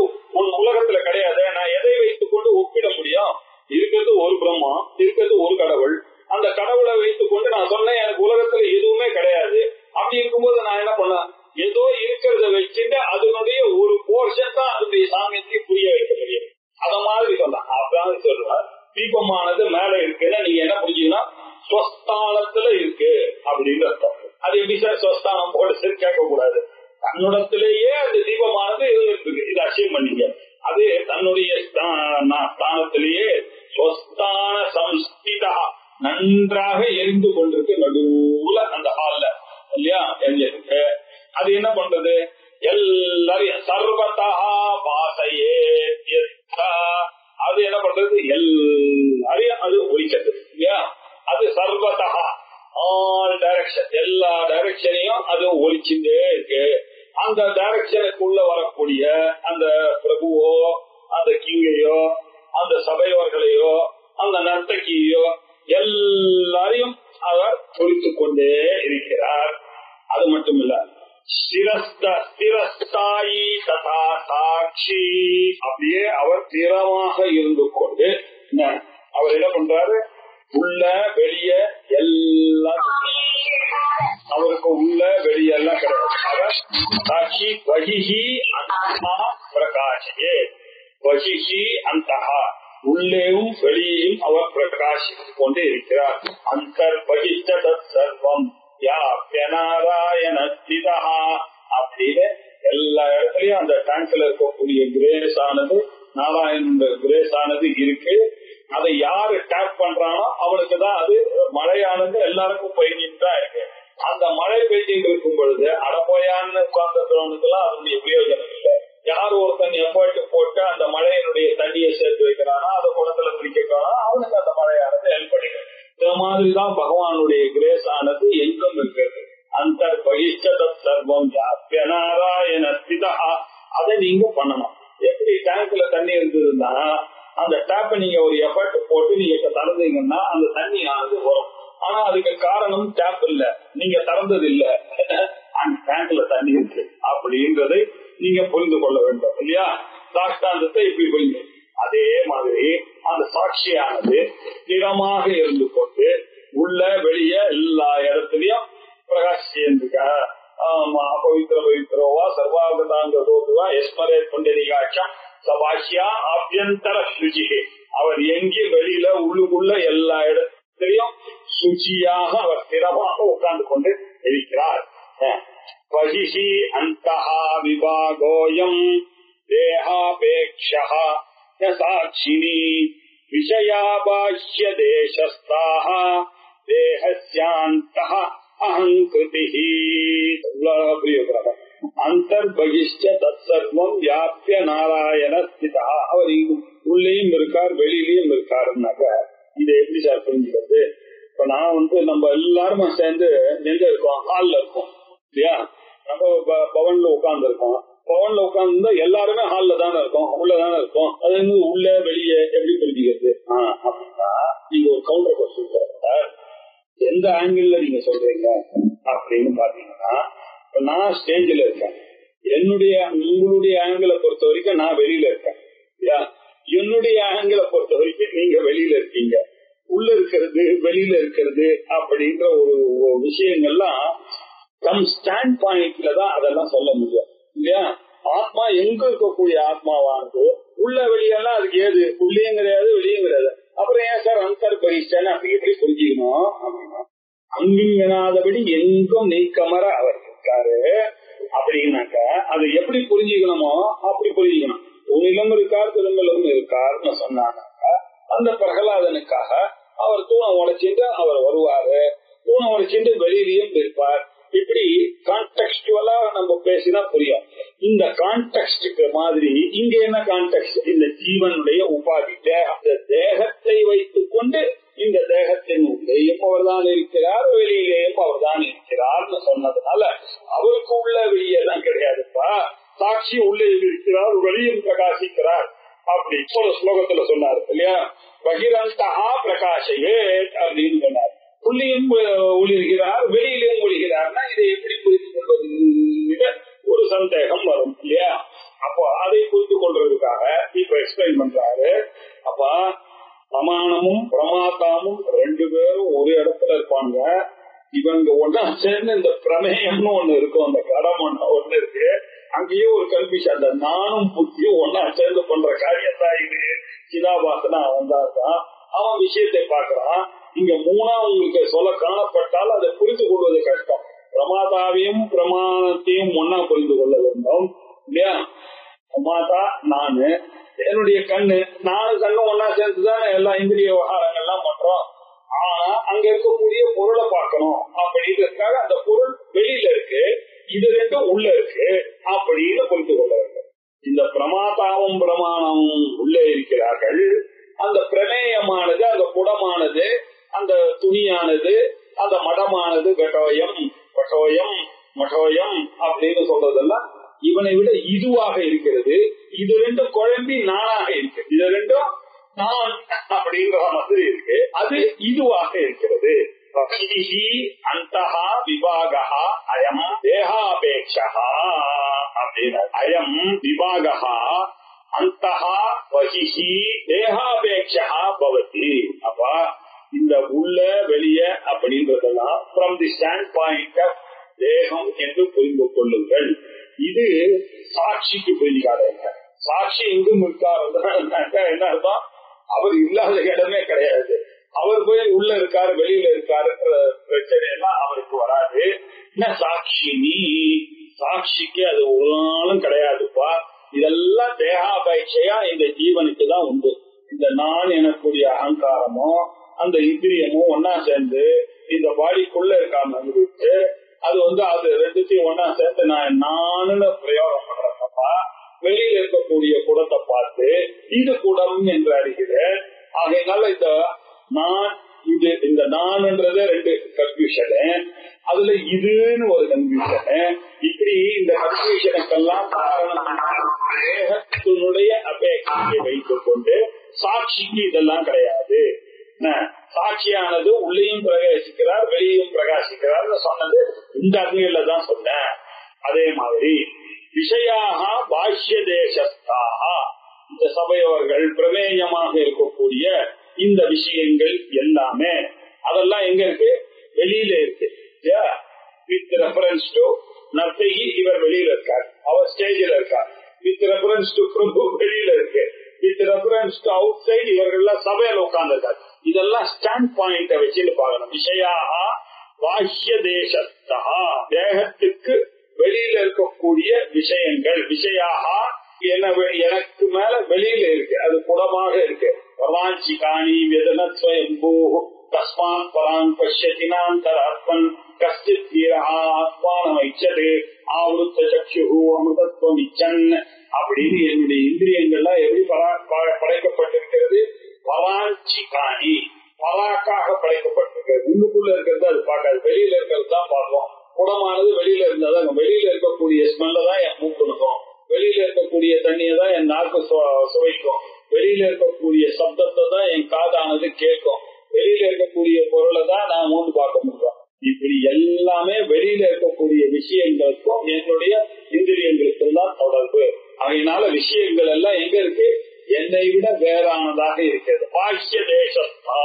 Speaker 1: உலகத்துல கிடையாது. நான் எதை வைத்துக் கொண்டு ஒப்பிட முடியும்? இருக்கிறது ஒரு பிரம்மா, இருக்கிறது ஒரு கடவுள். அந்த கடவுளை வைத்துக் கொண்டு நான் சொன்னேன் எனக்கு உலகத்துல எதுவுமே கிடையாது. அப்படி இருக்கும்போது நான் என்ன பண்ணேன்? ஏதோ இருக்கிறத வச்சுட்டு அதனுடைய ஒரு போர்ஷன் தான் அதனுடைய சாமியத்தை புரிய வைக்க முடியும். அத மாதிரி சொன்னேன். அதான் சொல்றேன், தீபமானது மேல இருக்குன்னா நீங்க என்ன புரிஞ்சுக்கணும்? ஸ்வஸ்தானத்துல இருக்கு அப்படின்னு அர்த்தம். அது எப்படி சார் ஸ்வஸ்தானம் போட்டு சரி கேட்க கூடாது. தன்னுடத்திலேயே அந்த தீபமானது இருக்கு. இது அச்சீவ் பண்ணீங்க. அது தன்னுடைய ஸ்தானத்திலேயே ஸ்வஸ்தான சம்ஸ்திதா நன்றாக எரிந்து கொண்டிருக்கு நடுவுல அந்த ஹால்ல இல்லையா எரிஞ்சிருக்கு. அது என்ன பண்றது? எல்லாரையும் சர்வதா பாசையே. அது என்ன பண்றது? எல்லாரையும் அது ஒழிக்கிறது இல்லையா? அது சர்வதா ஆல் டைரக்ஷன், எல்லா டைரக்ஷனையும் அது ஒழிச்சுட்டே இருக்கு. அந்த டைரக்ஷனுக்குள்ள வரக்கூடிய அந்த பிரபுவோ, அந்த கிங்கையோ, அந்த சபையவர்களையோ, அந்த நர்த்தகியோ எல்லாரையும் அவர் ஒழித்துக் கொண்டே இருக்கிறார். அது மட்டும் இல்ல, ஸ்திரஸ்தாயி ததா சாட்சி. அப்படியே அவர் ஸ்திரமாக இருந்து கொண்டு அவர் என்ன பண்றாரு? உள்ள வெளிய எல்லாம் அவருக்கு உள்ள வெளியெல்லாம் கிடையாது. அவர் சாட்சி வகிஹி அந்தஹா பிரகாஷே. வகிஹி அந்தஹா உள்ளேயும் வெளியையும் அவர் பிரகாசித்துக் கொண்டு இருக்கிறார். அந்தர் பகிஷ்ட தத் சர்வம் யாப்யநாராயண ஸ்திதா. அப்படின்னு எல்லா இடத்துலயும் அந்த டேங்க்ல இருக்கக்கூடிய கிரேஸ் ஆனது, நாராயண கிரேஸ் ஆனது இருக்கு. அதை யாரு டேப் பண்றானோ அவனுக்குதான் அது மழையானது எல்லாருக்கும் பெய்ஞ்சிட்டு தான் இருக்கு. அந்த மழை பெய்ஞ்சிட்டு இருக்கும் பொழுது அடப்போயான்னு உட்கார்ந்துக்கிறவனுக்கு எல்லாம் அதனுடைய பிரயோஜனம் இல்லை. யார் ஒருத்தன் எஃபர்ட் போட்டு அந்த மழையினுடைய தண்ணியை சேர்த்து வைக்கிறானோ அதை குளத்துல பிடிக்கிறானோ அவனுக்கு அந்த மழையானது ஹெல்ப் பண்ணிடும். இந்த மாதிரிதான் பகவானுடைய கிரேஸ் ஆனது எங்கும் இருக்கிறது. அந்த பகிஷ்ட சர்வம் நாராயண ஸ்திதா. அதை நீங்க பண்ணணும். எப்படி டேங்க்ல தண்ணி இருந்ததுன்னா அந்த டேப்பை நீங்க ஒரு எஃபர்ட் போட்டு நீங்க திறந்தீங்கன்னா அந்த தண்ணி ஆனது வரும். ஆனா அதுக்கு காரணம் டேப் இல்ல, நீங்க திறந்தது இல்ல, அந்த டேங்க்ல தண்ணி இருக்கு அப்படின்றதை நீங்க புரிந்து கொள்ள வேண்டும் இல்லையா? சாஷ்டாந்தத்தை இப்படி புரிந்து, அதே மாதிரி அந்த சாட்சியானது ஸ்திரமாக இருந்து கொண்டு உள்ள வெளிய எல்லா இடத்துலயும் பிரகாசிக்க. பவித்திர பவித்திரோவா சர்வாகதாங்கதோதுவா எஸ்மரே புண்டரீகாட்சம் சபாஷியா ஆபியந்தர சுச்சி. அவர் எங்கே வெளியில உள்ளுக்குள்ள எல்லா இடத்திலையும் சுச்சியாக அவர் ஸ்திரமாக உட்கார்ந்து கொண்டு இருக்கிறார். பகிஷி அந்தஹா விபாகோயம் சாக்ஷ்யா சாட்சினி விஷயா பாஹ்ய தேசஸ்தாஹ தேஹஸ்யாந்தஹ அஹங்கிருதிஹி. அந்தர்பகிஷ்ட தற்சர்வம் வியாபிய நாராயண ஸ்திதா. அவர் உள்ளேயும் இருக்கார் வெளியிலையும் இருக்காருன்னாக்க இதை எப்படி சார் புரிஞ்சுக்கிறது? இப்ப நான் நம்ம எல்லாருமே சேர்ந்து எங்க இருக்கோம்? ஹால்ல இருக்கோம் இல்லையா? நம்ம பவன்ல உட்கார்ந்து இருக்கோம். பவன்ல உட்கார்ந்து எல்லாருமே ஹால்ல தானே இருக்கோம், உள்ளதானே இருக்கோம். அது உள்ள வெளியே எப்படி புரிஞ்சுக்கிறது? அப்படின்னா நீங்க ஒரு கவுண்டர் கொஸ்டின் சார், எந்த ஆங்கிள் நீங்க சொல்றீங்க அப்படின்னு பாத்தீங்கன்னா, நான் ஸ்டேஜ்ல இருக்கேன். உங்களுடைய ஆங்கிளை பொறுத்த வரைக்கும் நான் வெளியில இருக்கேன். என்னுடைய ஆங்கிளை பொறுத்த வரைக்கும் நீங்க வெளியில இருக்கீங்க. உள்ள இருக்கிறது வெளியில இருக்கிறது அப்படின்ற ஒரு விஷயங்கள்லாம் நம் ஸ்டாண்ட் பாயிண்ட்ல தான் அதெல்லாம் சொல்ல முடியும் இல்லையா? ஆத்மா எங்க இருக்கக்கூடிய ஆத்மாவானது உள்ள வெளியெல்லாம் அதுக்கு ஏது? உள்ளேயும் கிடையாது வெளியும் கிடையாது. அப்புறம் ஏன் சார் அந்தர் பகிஷ்டன்னு அப்படி எப்படி புரிஞ்சுக்கணும் அப்படின்னா, அங்கிங்கனாதபடி எங்கும் நீக்கமர அவர் இருக்காரு அப்படின்னாக்க அதை எப்படி புரிஞ்சுக்கணுமோ அப்படி புரிஞ்சுக்கணும். உன்னிலும் இருக்கார் திரும்பிலும் இருக்காருன்னு சொன்னாங்க. அந்த பிரகலாதனுக்காக அவர் தூணை உடைச்சிட்டு அவர் வருவாரு, தூணை உடைச்சிட்டு வெளியிலையும் இருப்பார். இப்படி கான்டெக்ஸ்டுவலா நம்ம பேசினா புரியும். இந்த கான்டெக்ஸ்டுக்கு மாதிரி இங்க என்ன கான்டெக்ட்? இந்த ஜீவனுடைய உபாதி தேகத்தை வைத்துக் கொண்டு இந்த தேகத்தின் உள்ளேயும் அவர்தான் இருக்கிறார், வெளியிலேயும் அவர்தான் இருக்கிறார்னு சொன்னதுனால அவருக்கு உள்ள வெளியெல்லாம் கிடையாதுப்பா. சாட்சி உள்ளே இருக்கிறார், வெளியும் பிரகாசிக்கிறார் அப்படி ஒரு ஸ்லோகத்துல சொன்னார் இல்லையா? பகிரந்தா பிரகாஷையே அப்படின்னு சொன்னார். உள்ளேயும் ஒளிர்கிறார் வெளியிலேயும் ஒளிகிறார்னா இதை எப்படி புரிந்து கொள்வது? ஒரு சந்தேகம் வரும் இல்லையா? அப்போ அதை புரிந்து கொள்றதுக்காக இப்ப எக்ஸ்பிளைன் பண்றாரு. அப்ப பிரமாணமும் பிரமாதாமும் ரெண்டு பேரும் ஒரு இடத்துல இருப்பாங்க. இவங்க ஒன்னா சேர்ந்து இந்த பிரமேயம்னு ஒண்ணு இருக்கும், அந்த கடம் ஒண்ணு இருக்கு. அங்கேயே ஒரு கல்பிஷன், அந்த நானும் புத்தியும் ஒன்னா சேர்ந்து பண்ற காரியத்தான் இது. சிதாபாசனா அவன் தான் அவன் விஷயத்தை பார்க்கிறான். இங்க மூணா உங்களுக்கு சொல்ல காணப்பட்டால் அதை புரிந்து கொள்வது கஷ்டம். பிரமாதாவையும் பிரமாணத்தையும் ஒன்னா புரிந்து கொள்ள வேண்டும் இல்லையா? பிரமாதா நானு, என்னுடைய கண்ணு, நானும் கண்ணும் ஒன்னா சேர்ந்துதான் எல்லா இந்திரிய விவகாரங்கள்லாம் பண்றோம். ஆனா அங்க இருக்கக்கூடிய பொருளை பார்க்கணும் அப்படின்றதுக்காக அந்த பொருள் வெளியில இருக்கு, இது ரெண்டும் உள்ள இருக்கு அப்படின்னு புரிந்து கொள்ள வேண்டும். இந்த பிரமாதாவும் பிரமாணமும் உள்ளே இருக்கிறார்கள். அந்த பிரமேயமானது, அந்த குடமானது, அந்த துணியானது, அந்த மடமானது கட்டோயம் பட்டோயம் மட்டோயம் அப்படின்னு சொல்றதெல்லாம் இவனை விட இதுவாக இருக்கிறது. இது ரெண்டும் குழம்பி நானாக இருக்கு. இது ரெண்டும் நான் அப்படின்ற மாதிரி இருக்கு. அது இதுவாக இருக்கிறது. அந்தஹா விபாகா அயம் தேகாபேட்சா அப்படின்னு. அயம் விபாகா அந்தஹா வஹிஹி தேகாபேட்சா பவதி. அப்ப இந்த உள்ள வெளிய அப்படின்றதெல்லாம் from the stand point of தேகம் என்று புரிந்து கொள்ளுங்கள். இது சாட்சிக்கு புரிஞ்சுக்காதீங்க. சாட்சி எங்கும் இருக்காருன்னாக்கா என்ன அர்த்தம்? அவர் இல்லாத இடமே கிடையாது. அவர் போய் உள்ள இருக்காரு வெளியில இருக்காருன்ற பிரச்சனை எல்லாம் அவருக்கு வராது. என்ன சாட்சினி, சாட்சிக்கு அது ஒரு நாளும் கிடையாதுப்பா. இதெல்லாம் தேகாபேட்சையா இந்த ஜீவனுக்கு தான் உண்டு. இந்த நான் எனக்கூடிய அகங்காரமோ அந்த இந்திரியமும் ஒன்னா சேர்ந்து இந்த பாடிக்குள்ள இருக்காம இருந்துட்டு அது அது ரெண்டுத்தையும் ஒன்னா சேர்த்து நானு பிரயோகம் பண்றப்பா வெளியில இருக்கக்கூடிய குடத்தை பார்த்து இது குடம் என்று அறிகிறேன். ஆகையினால இந்த நான் இது இந்த நான்ன்றது ரெண்டு கன்ஃபியூஷனு, அதுல இதுன்னு ஒரு கன்ஃபியூஷனு. இப்படி இந்த கன்ஃபியூஷனுக்கெல்லாம் தேகத்தினுடைய அபேட்சையை வைத்துக் கொண்டு சாட்சிக்கு இதெல்லாம் கிடையாது. சாட்சியானது உள்ளேயும் பிரகாசிக்கிறார் வெளியும் பிரகாசிக்கிறார் சொன்னது இந்த அக்னியில தான் சொன்னேன். அதே மாதிரி விஷயாக பாஷ்ய தேசஸ்தாக, இந்த சபையவர்கள் பிரமேயமாக இருக்கக்கூடிய இந்த விஷயங்கள் எல்லாமே அதெல்லாம் எங்க இருக்கு? வெளியில இருக்கு. வித் ரெஃபரன்ஸ் டு நர்த்தகி இவர் வெளியில இருக்கார், அவர் ஸ்டேஜில் இருக்கார். வித் ரெஃபரன்ஸ் டு பிரபு வெளியில இருக்கு. With reference to out side இவர்கள் சபையில உட்கார்ந்து இருக்காரு. இதெல்லாம் ஸ்டாண்ட் பாயிண்ட வச்சுட்டு பார்க்கணும். விஷயாக பாஹ்ய தேசஸ்தா, தேகத்துக்கு வெளியில இருக்கக்கூடிய விஷயங்கள். விஷயாக எனக்கு மேல வெளியில இருக்கு, அது குடமாக இருக்கு. பவாஞ்சி காணி வெதனத்வயம்பூ தஸ்மாத் பராங் பஷ்யதினாந்தராத்மன் கஷ்டித் வீரஹா ஆத்மானம் இச்சது ஆவருத்த சக்ஷுஹு அமிர்தத்வம் இச்சன் அப்படின்னு என்னுடைய இந்திரியங்கள்லாம் எப்படி படைக்கப்பட்டிருக்கிறது? பவாஞ்சி காணி, பராக்காக படைக்கப்பட்டிருக்கிறது. உள்ளுக்குள்ள இருக்கிறது அது பார்க்காது, வெளியில இருக்கிறது தான் பார்ப்போம். குடமானது வெளியில இருந்தாதான், வெளியில இருக்கக்கூடிய ஸ்மெல்ல தான் என் மூக்கு இருக்கும், வெளியில இருக்கக்கூடிய தண்ணியை தான் என் நாக்கு சுவைக்கும், வெளியில இருக்கக்கூடிய சப்தத்தை தான் என் காதானது கேட்கும், வெளியில இருக்கக்கூடிய பொருளை தான் நான் மூந்து பார்க்க முடியும். இப்படி எல்லாமே வெளியில இருக்கக்கூடிய விஷயங்களுக்கும் என்னுடைய இந்திரியங்களுக்கும் தான் தொடர்பு. அதனால விஷயங்கள் எல்லாம் எங்க இருக்கு? என்னை விட வேறானதாக இருக்கிறது. பாஷ்ய தேசத்தா,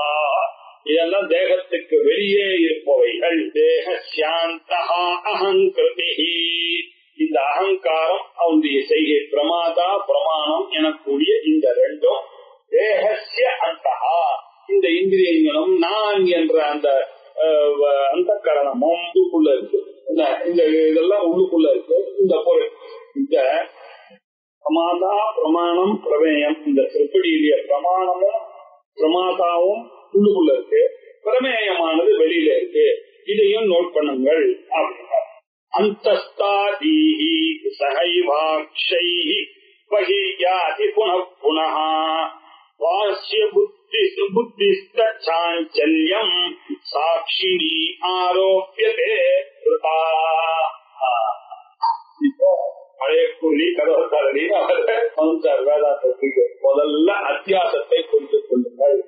Speaker 1: இதெல்லாம் தேகத்துக்கு வெளியே இருப்பவைகள். தேக சாந்தஹா அகங்கிருதி, இந்த அகங்காரம் அவனுடைய செய்கை. பிரமாதா பிரமாணம் எனக்கூடிய இந்த ரெண்டும் தேகஸ்ய அந்தஹா, இந்த இந்திரியங்களும் நான் என்ற அந்த அந்த கரணமும் உள்ளுக்குள்ள இருக்கு. இந்த இதெல்லாம் உள்ளுக்குள்ள இருக்கு. இந்த பொருள், இந்த பிரமாதா பிரமாணம் பிரமேயம், இந்த திருப்படியிலேயே பிரமாணமும் பிரமாதாவும் உள்ளுக்குள்ள இருக்கு, பிரமேயமானது வெளியில இருக்கு. இதையும் நோட் பண்ணுங்கள் அப்படின்னா, அந்தஸ்தாதீஹி சஹைவாக்ஷைஹி பஹியாதி புனః புனஹ வாஸ்ய புத்திஸ்த சாஞ்சல்யம் சாட்சினி ஆரோப்யதே கிருதா. இப்போ பழைய கூலி கதவத்தாரடி வேதாந்தத்துக்கு முதல்ல அத்தியாசத்தை குறித்துக் கொள்ளுங்கள்.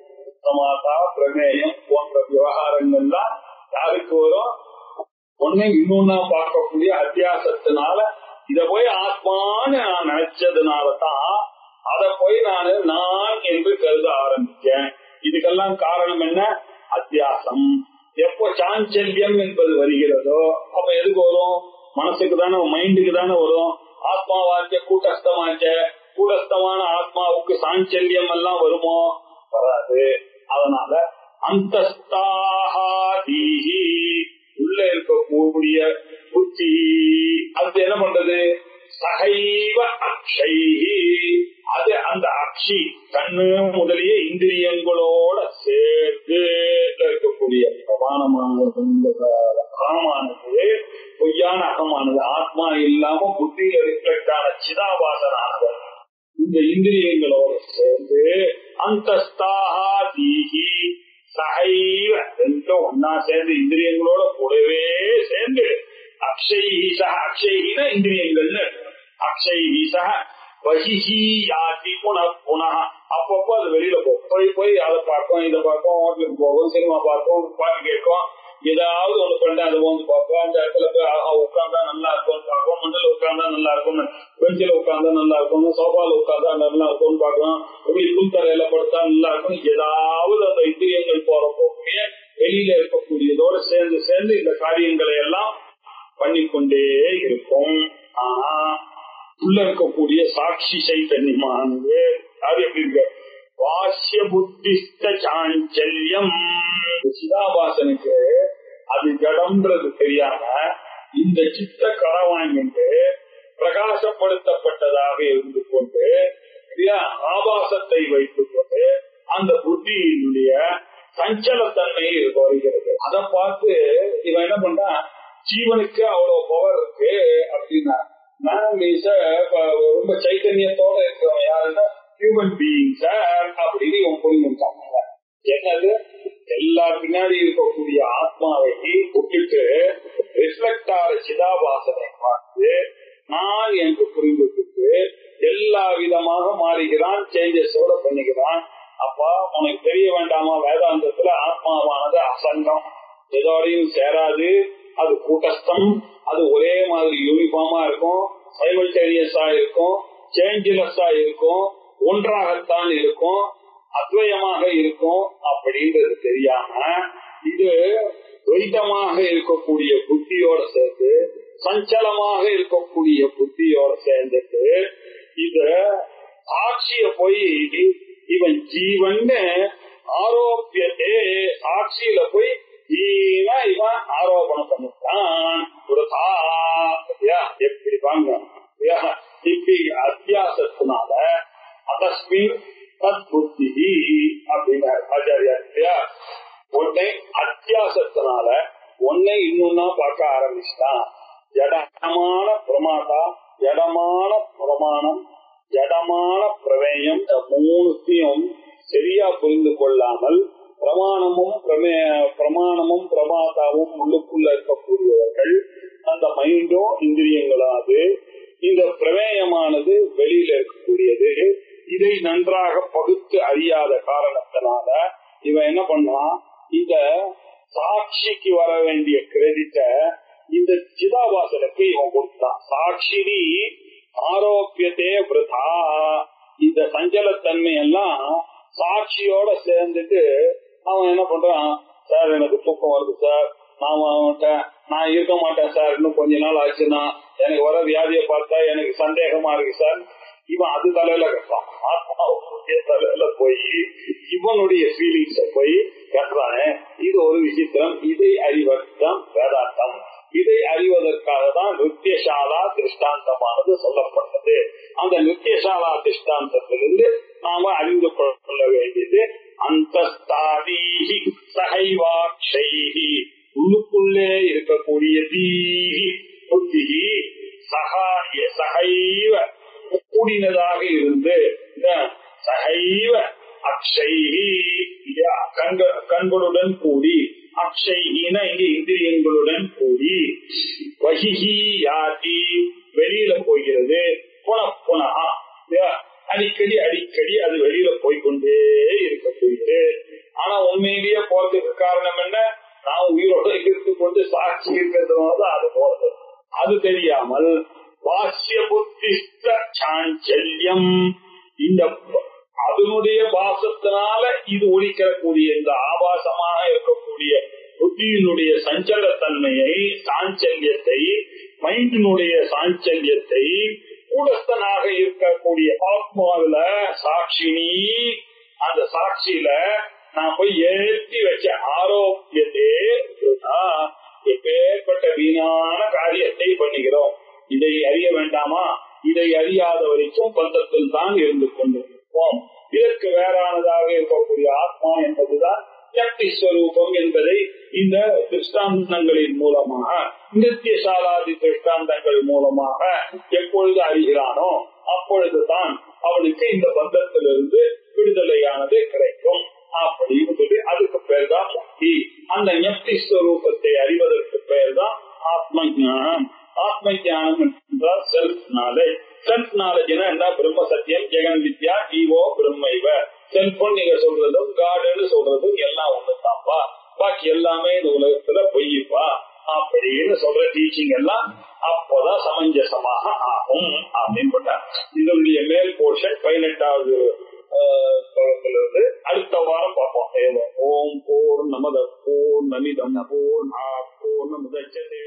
Speaker 1: சமாதா பிரமேயம் போன்ற விவகாரங்கள்லாம் யாருக்கு வரும்? ஒன்னு இன்னொன்னா பார்க்கக்கூடிய அத்தியாசத்தினால, இத போய் ஆத்மான்னு நான் நினைச்சதுனாலதான் அதை போய் நான் என்று கருத ஆரம்பிச்சேன். இதுக்கெல்லாம் காரணம் என்ன? அத்தியாசம். எப்போ சாஞ்சல்யம் என்பது வருகிறதோ அப்ப எதுக்கு வரும்? மனசுக்கு தானே, மைண்டுக்கு தானே வரும். ஆத்மாவாச்ச கூட்டஸ்தமாச்ச, கூட்டஸ்தமான ஆத்மாவுக்கு சாஞ்சல்யம் எல்லாம் வருமோ? வராது. அதனால அந்தஸ்தாஹாதீஹி, உள்ள இருக்கக்கூடிய புத்தி அது என்ன பண்றது? சகைவ அக்ஷைஹி, அது அந்த அக்ஷி கண்ணு முதலிய இந்திரியங்களோட சேர்த்து இருக்கக்கூடிய பிரமாணமானது, பொய்யான அகமானது, ஆத்மா இல்லாம புத்தியில ரிஃப்ளெக்ட் ஆன சிதாபாசனானது இந்த இந்திரியங்களோட சேர்ந்து அந்தஸ்தாஹாதீஹி சகைவ, ரெண்டும் ஒன்னா சேர்ந்து இந்திரியங்களோட கூடவே சேர்ந்து அக்ஷைஹி சஹ, அக்ஷைஹின இந்திரியங்கள்னு, அக்ஷைஹி சஹ வஹிஹி யாதி புனః புனஹ, அப்பப்போ அது வெளியில போய் அதை பார்க்கும், இதை பார்க்கும், ஹோட்டலுக்கு போகும், சினிமா பார்க்கும், பாட்டு கேட்கும், ஏதாவது ஒண்ணு பண்ண அதை வந்து பார்ப்போம். அந்த இடத்துல போய் உட்கார்ந்தா நல்லா இருக்கும்னு பார்ப்போம், மண்டல உட்கார்ந்தா நல்லா இருக்கும், பெஞ்சில உட்கார்ந்தா நல்லா இருக்கும், சோபால உட்கார்ந்தா நல்லா இருக்கும்னு பார்க்கலாம், இப்படி புல்தரையில படுத்தா நல்லா இருக்கும். ஏதாவது அந்த இந்திரியங்கள் போறப்போ வெளியில இருக்கக்கூடியதோடு சேர்ந்து சேர்ந்து இந்த காரியங்களை எல்லாம் பண்ணிக்கொண்டே இருக்கும். ஆனா உள்ள இருக்கக்கூடிய சாட்சி சைத்தன்யமானது அது எப்படி இருக்கு? வாசிய புத்திஸ்த சாஞ்சல்யம். சிதாபாசனுக்கு அது ஜடம்ன்றது தெரியாம இந்த சித்த கடை வாங்கிட்டு பிரகாசப்படுத்தப்பட்டதாக இருந்து கொண்டு ஆபாசத்தை வைத்துக் கொண்டு அந்த புத்தியினுடைய சஞ்சலத்தன்மை வருகிறது. அதை பார்த்து இவன் என்ன பண்றான்? ஜீவனுக்கு அவ்வளவு பவர் இருக்கு அப்படின்னா, ரொம்ப சைத்தன்யத்தோட இருக்கிறவன் யாருன்னா ஹியூமன் பீயிங்ஸ் அப்படின்னு இவன் புரிஞ்சுட்டாங்க. என்னது? எல்லா பின்னாடி இருக்கக்கூடிய ஆத்மாவை விட்டுட்டு ரிஃப்ளெக்ட் ஆகிற சிதாபாசனை பார்த்து நான் என்று புரிந்துட்டு எல்லா விதமாக மாறுகிறான், சேஞ்சஸோட பண்ணிக்கிறான். அப்பா உனக்கு தெரிய வேண்டாமா? வேதாந்தத்துல ஆத்மாவானது அசங்கம், எதோடையும் சேராது, அது கூட்டஸ்தம், அது ஒரே மாதிரி யூனிஃபார்மா இருக்கும், சைமல்டேனியஸா இருக்கும், சேஞ்ச்லெஸ்ஸா இருக்கும், ஒன்றாகத்தான் இருக்கும், அத்வயமாக இருக்கும் அப்படின்றது தெரியாம இது துவைதமாக இருக்கக்கூடிய புத்தியோட சேர்த்து சஞ்சலமாக இருக்கக்கூடிய புத்தியோட சேர்ந்துட்டு இது சாட்சிய போய் இவன் ஜீவன் ஆரோப்பியத்தே, சாட்சியில போய் ஜீவா இவன் ஆரோபணம் பண்ணிட்டான். எப்படி வாங்க இப்படி அத்தியாசத்தினால அதஸ்மின் தத் புத்தி அப்படின்னு ஆச்சாரியா இல்லையா, உன்னை அத்தியாசத்தினால உன்னை இன்னொன்னா பார்க்க ஆரம்பிச்சுட்டான். ஜடமான பிரமாதா, ஜடமான பிரமாணம், ஜடமான பிரமேயம், மூணுத்தையும் சரியா புரிந்து கொள்ளாமல் பிரமாணமும் பிரமாதாவும் உள்ளுக்குள்ள இருக்கக்கூடியவர்கள், அந்த மைண்டும் இந்திரியங்களாது, இந்த பிரமேயமானது வெளியில இருக்கக்கூடியது, இதை நன்றாக பகுத்து அறியாத காரணத்தினால இவன் என்ன பண்ணான், இந்த சாட்சிக்கு வர வேண்டிய கிரெடிட்ட இந்த சிதாபாசனுக்கு இவன் கொடுத்தான். சாட்சினி ஆரோக்கியத்தே விருதா, இந்த சஞ்சலத்தன்மை எல்லாம் சாட்சியோட சேர்ந்துட்டு அவன் என்ன பண்றான், சார் எனக்கு தூக்கம் வருது சார், நான் இருக்க மாட்டேன் சார், இன்னும் கொஞ்ச நாள் ஆச்சுன்னா எனக்கு வர வியாதியை பார்த்தா எனக்கு சந்தேகமா இருக்கு சார். இவன் அது தலையில கட்டான், ஆத்மாவுடைய தலையில போய் இவனுடைய ஃபீலிங்ஸ போய் கட்டுறானே. இது ஒரு விசித்திரம். இதை அறிவதுதான் வேதாந்தம். இதை அறிவதற்காக தான் நித்தியசாலா திருஷ்டாந்தமானது சொல்லப்பட்டது. அந்த நித்தியசாலா திருஷ்டாந்தத்திலிருந்து நாம அறிந்து கொள்ள வேண்டியது அந்தஸ்தாதீஹி சகைவாட்சைஹி, உள்ளுக்குள்ளே இருக்கக்கூடிய தீஹி புத்திஹி சகைவ கூடினதாக இருந்து, சகைவ அக்ஷைஹி கண்களுடன் கூடி, அக்ஷைஹின இங்க இந்திரியங்களுடன் கூடி, வஹிஹி யாதி வெளியில போகிறது, புனப்புனஹ அடிக்கடி அடிக்கடி அது வெளியில போய்கொண்டே இருக்கக்கூடியது. ஆனா உண்மையிலேயே போறதுக்கு காரணம் என்ன, நான் உயிரோட இருந்து கொண்டு சாட்சி இருக்கிறதுனாலதான் அது போறது. அது தெரியாமல் பாஷ்ய புத்திஸ்த சாஞ்சல்யம், இந்த அதனுடைய பாசத்தினால இது ஒழிக்கக்கூடிய இந்த ஆபாசமாக இருக்கக்கூடிய புத்தியினுடைய சஞ்சலத்தன்மையை, சாஞ்சல்யத்தை, மைண்டினுடைய சாஞ்சல்யத்தை கூடஸ்தனாக இருக்கக்கூடிய ஆத்மாவில சாட்சினி, அந்த சாட்சியில நான் போய் ஏற்றி வச்ச ஆரோக்கியத்தே எப்பேற்பட்ட வீணான காரியத்தை பண்ணுகிறோம். இதை அறிய வேண்டாமா? இதை அறியாத வரைக்கும் பந்தத்தில் தான் இருந்து கொண்டிருப்போம். இதற்கு வேறானதாக இருக்கக்கூடிய ஆத்மா என்பதுதான் சக்தி ஸ்வரூபம் என்பதை இந்த திருஷ்டாந்தங்களின் மூலமாக, நித்தியசாலாதி திருஷ்டாந்தங்கள் மூலமாக எப்பொழுது அறிகிறானோ அப்பொழுதுதான் அவனுக்கு இந்த பந்தத்திலிருந்து விடுதலையானது கிடைக்கும் அப்படின்னு சொல்லி அதுக்கு பேர் தான் பக்தி. அந்த ஞப்தி ஸ்வரூபத்தை அறிவதற்கு பேர் தான் ஆத்ம ஞானம். ஆத்ம ஞானம் என்றால் செல்ஃப் நாலேஜ். செல்ஃப் நாலேஜ்னா என்ன, பிரம்ம சத்தியம் ஜெகன் வித்யா ஈவோ பிரம்மைவ. செல்போன் நீங்க சொல்றதும் காடுன்னு சொல்றதும் எல்லாம் ஒண்ணுதான்ப்பா, பாக்கி எல்லாமே இந்த உலகத்துல பொய்ப்பா அப்படின்னு சொல்ற டீச்சிங் எல்லாம் அப்போதான் சமஞ்சசமாக ஆகும் அப்படின்னு போட்டார். இதனுடைய மேல் போர்ஷன் 18வது ஸ்லோகத்திலிருந்து அடுத்த வாரம் பார்ப்போம். ஓம் பூர்ணமத பூர்ணமிதம் பூர்ணாத் பூர்ணமுதச்யதே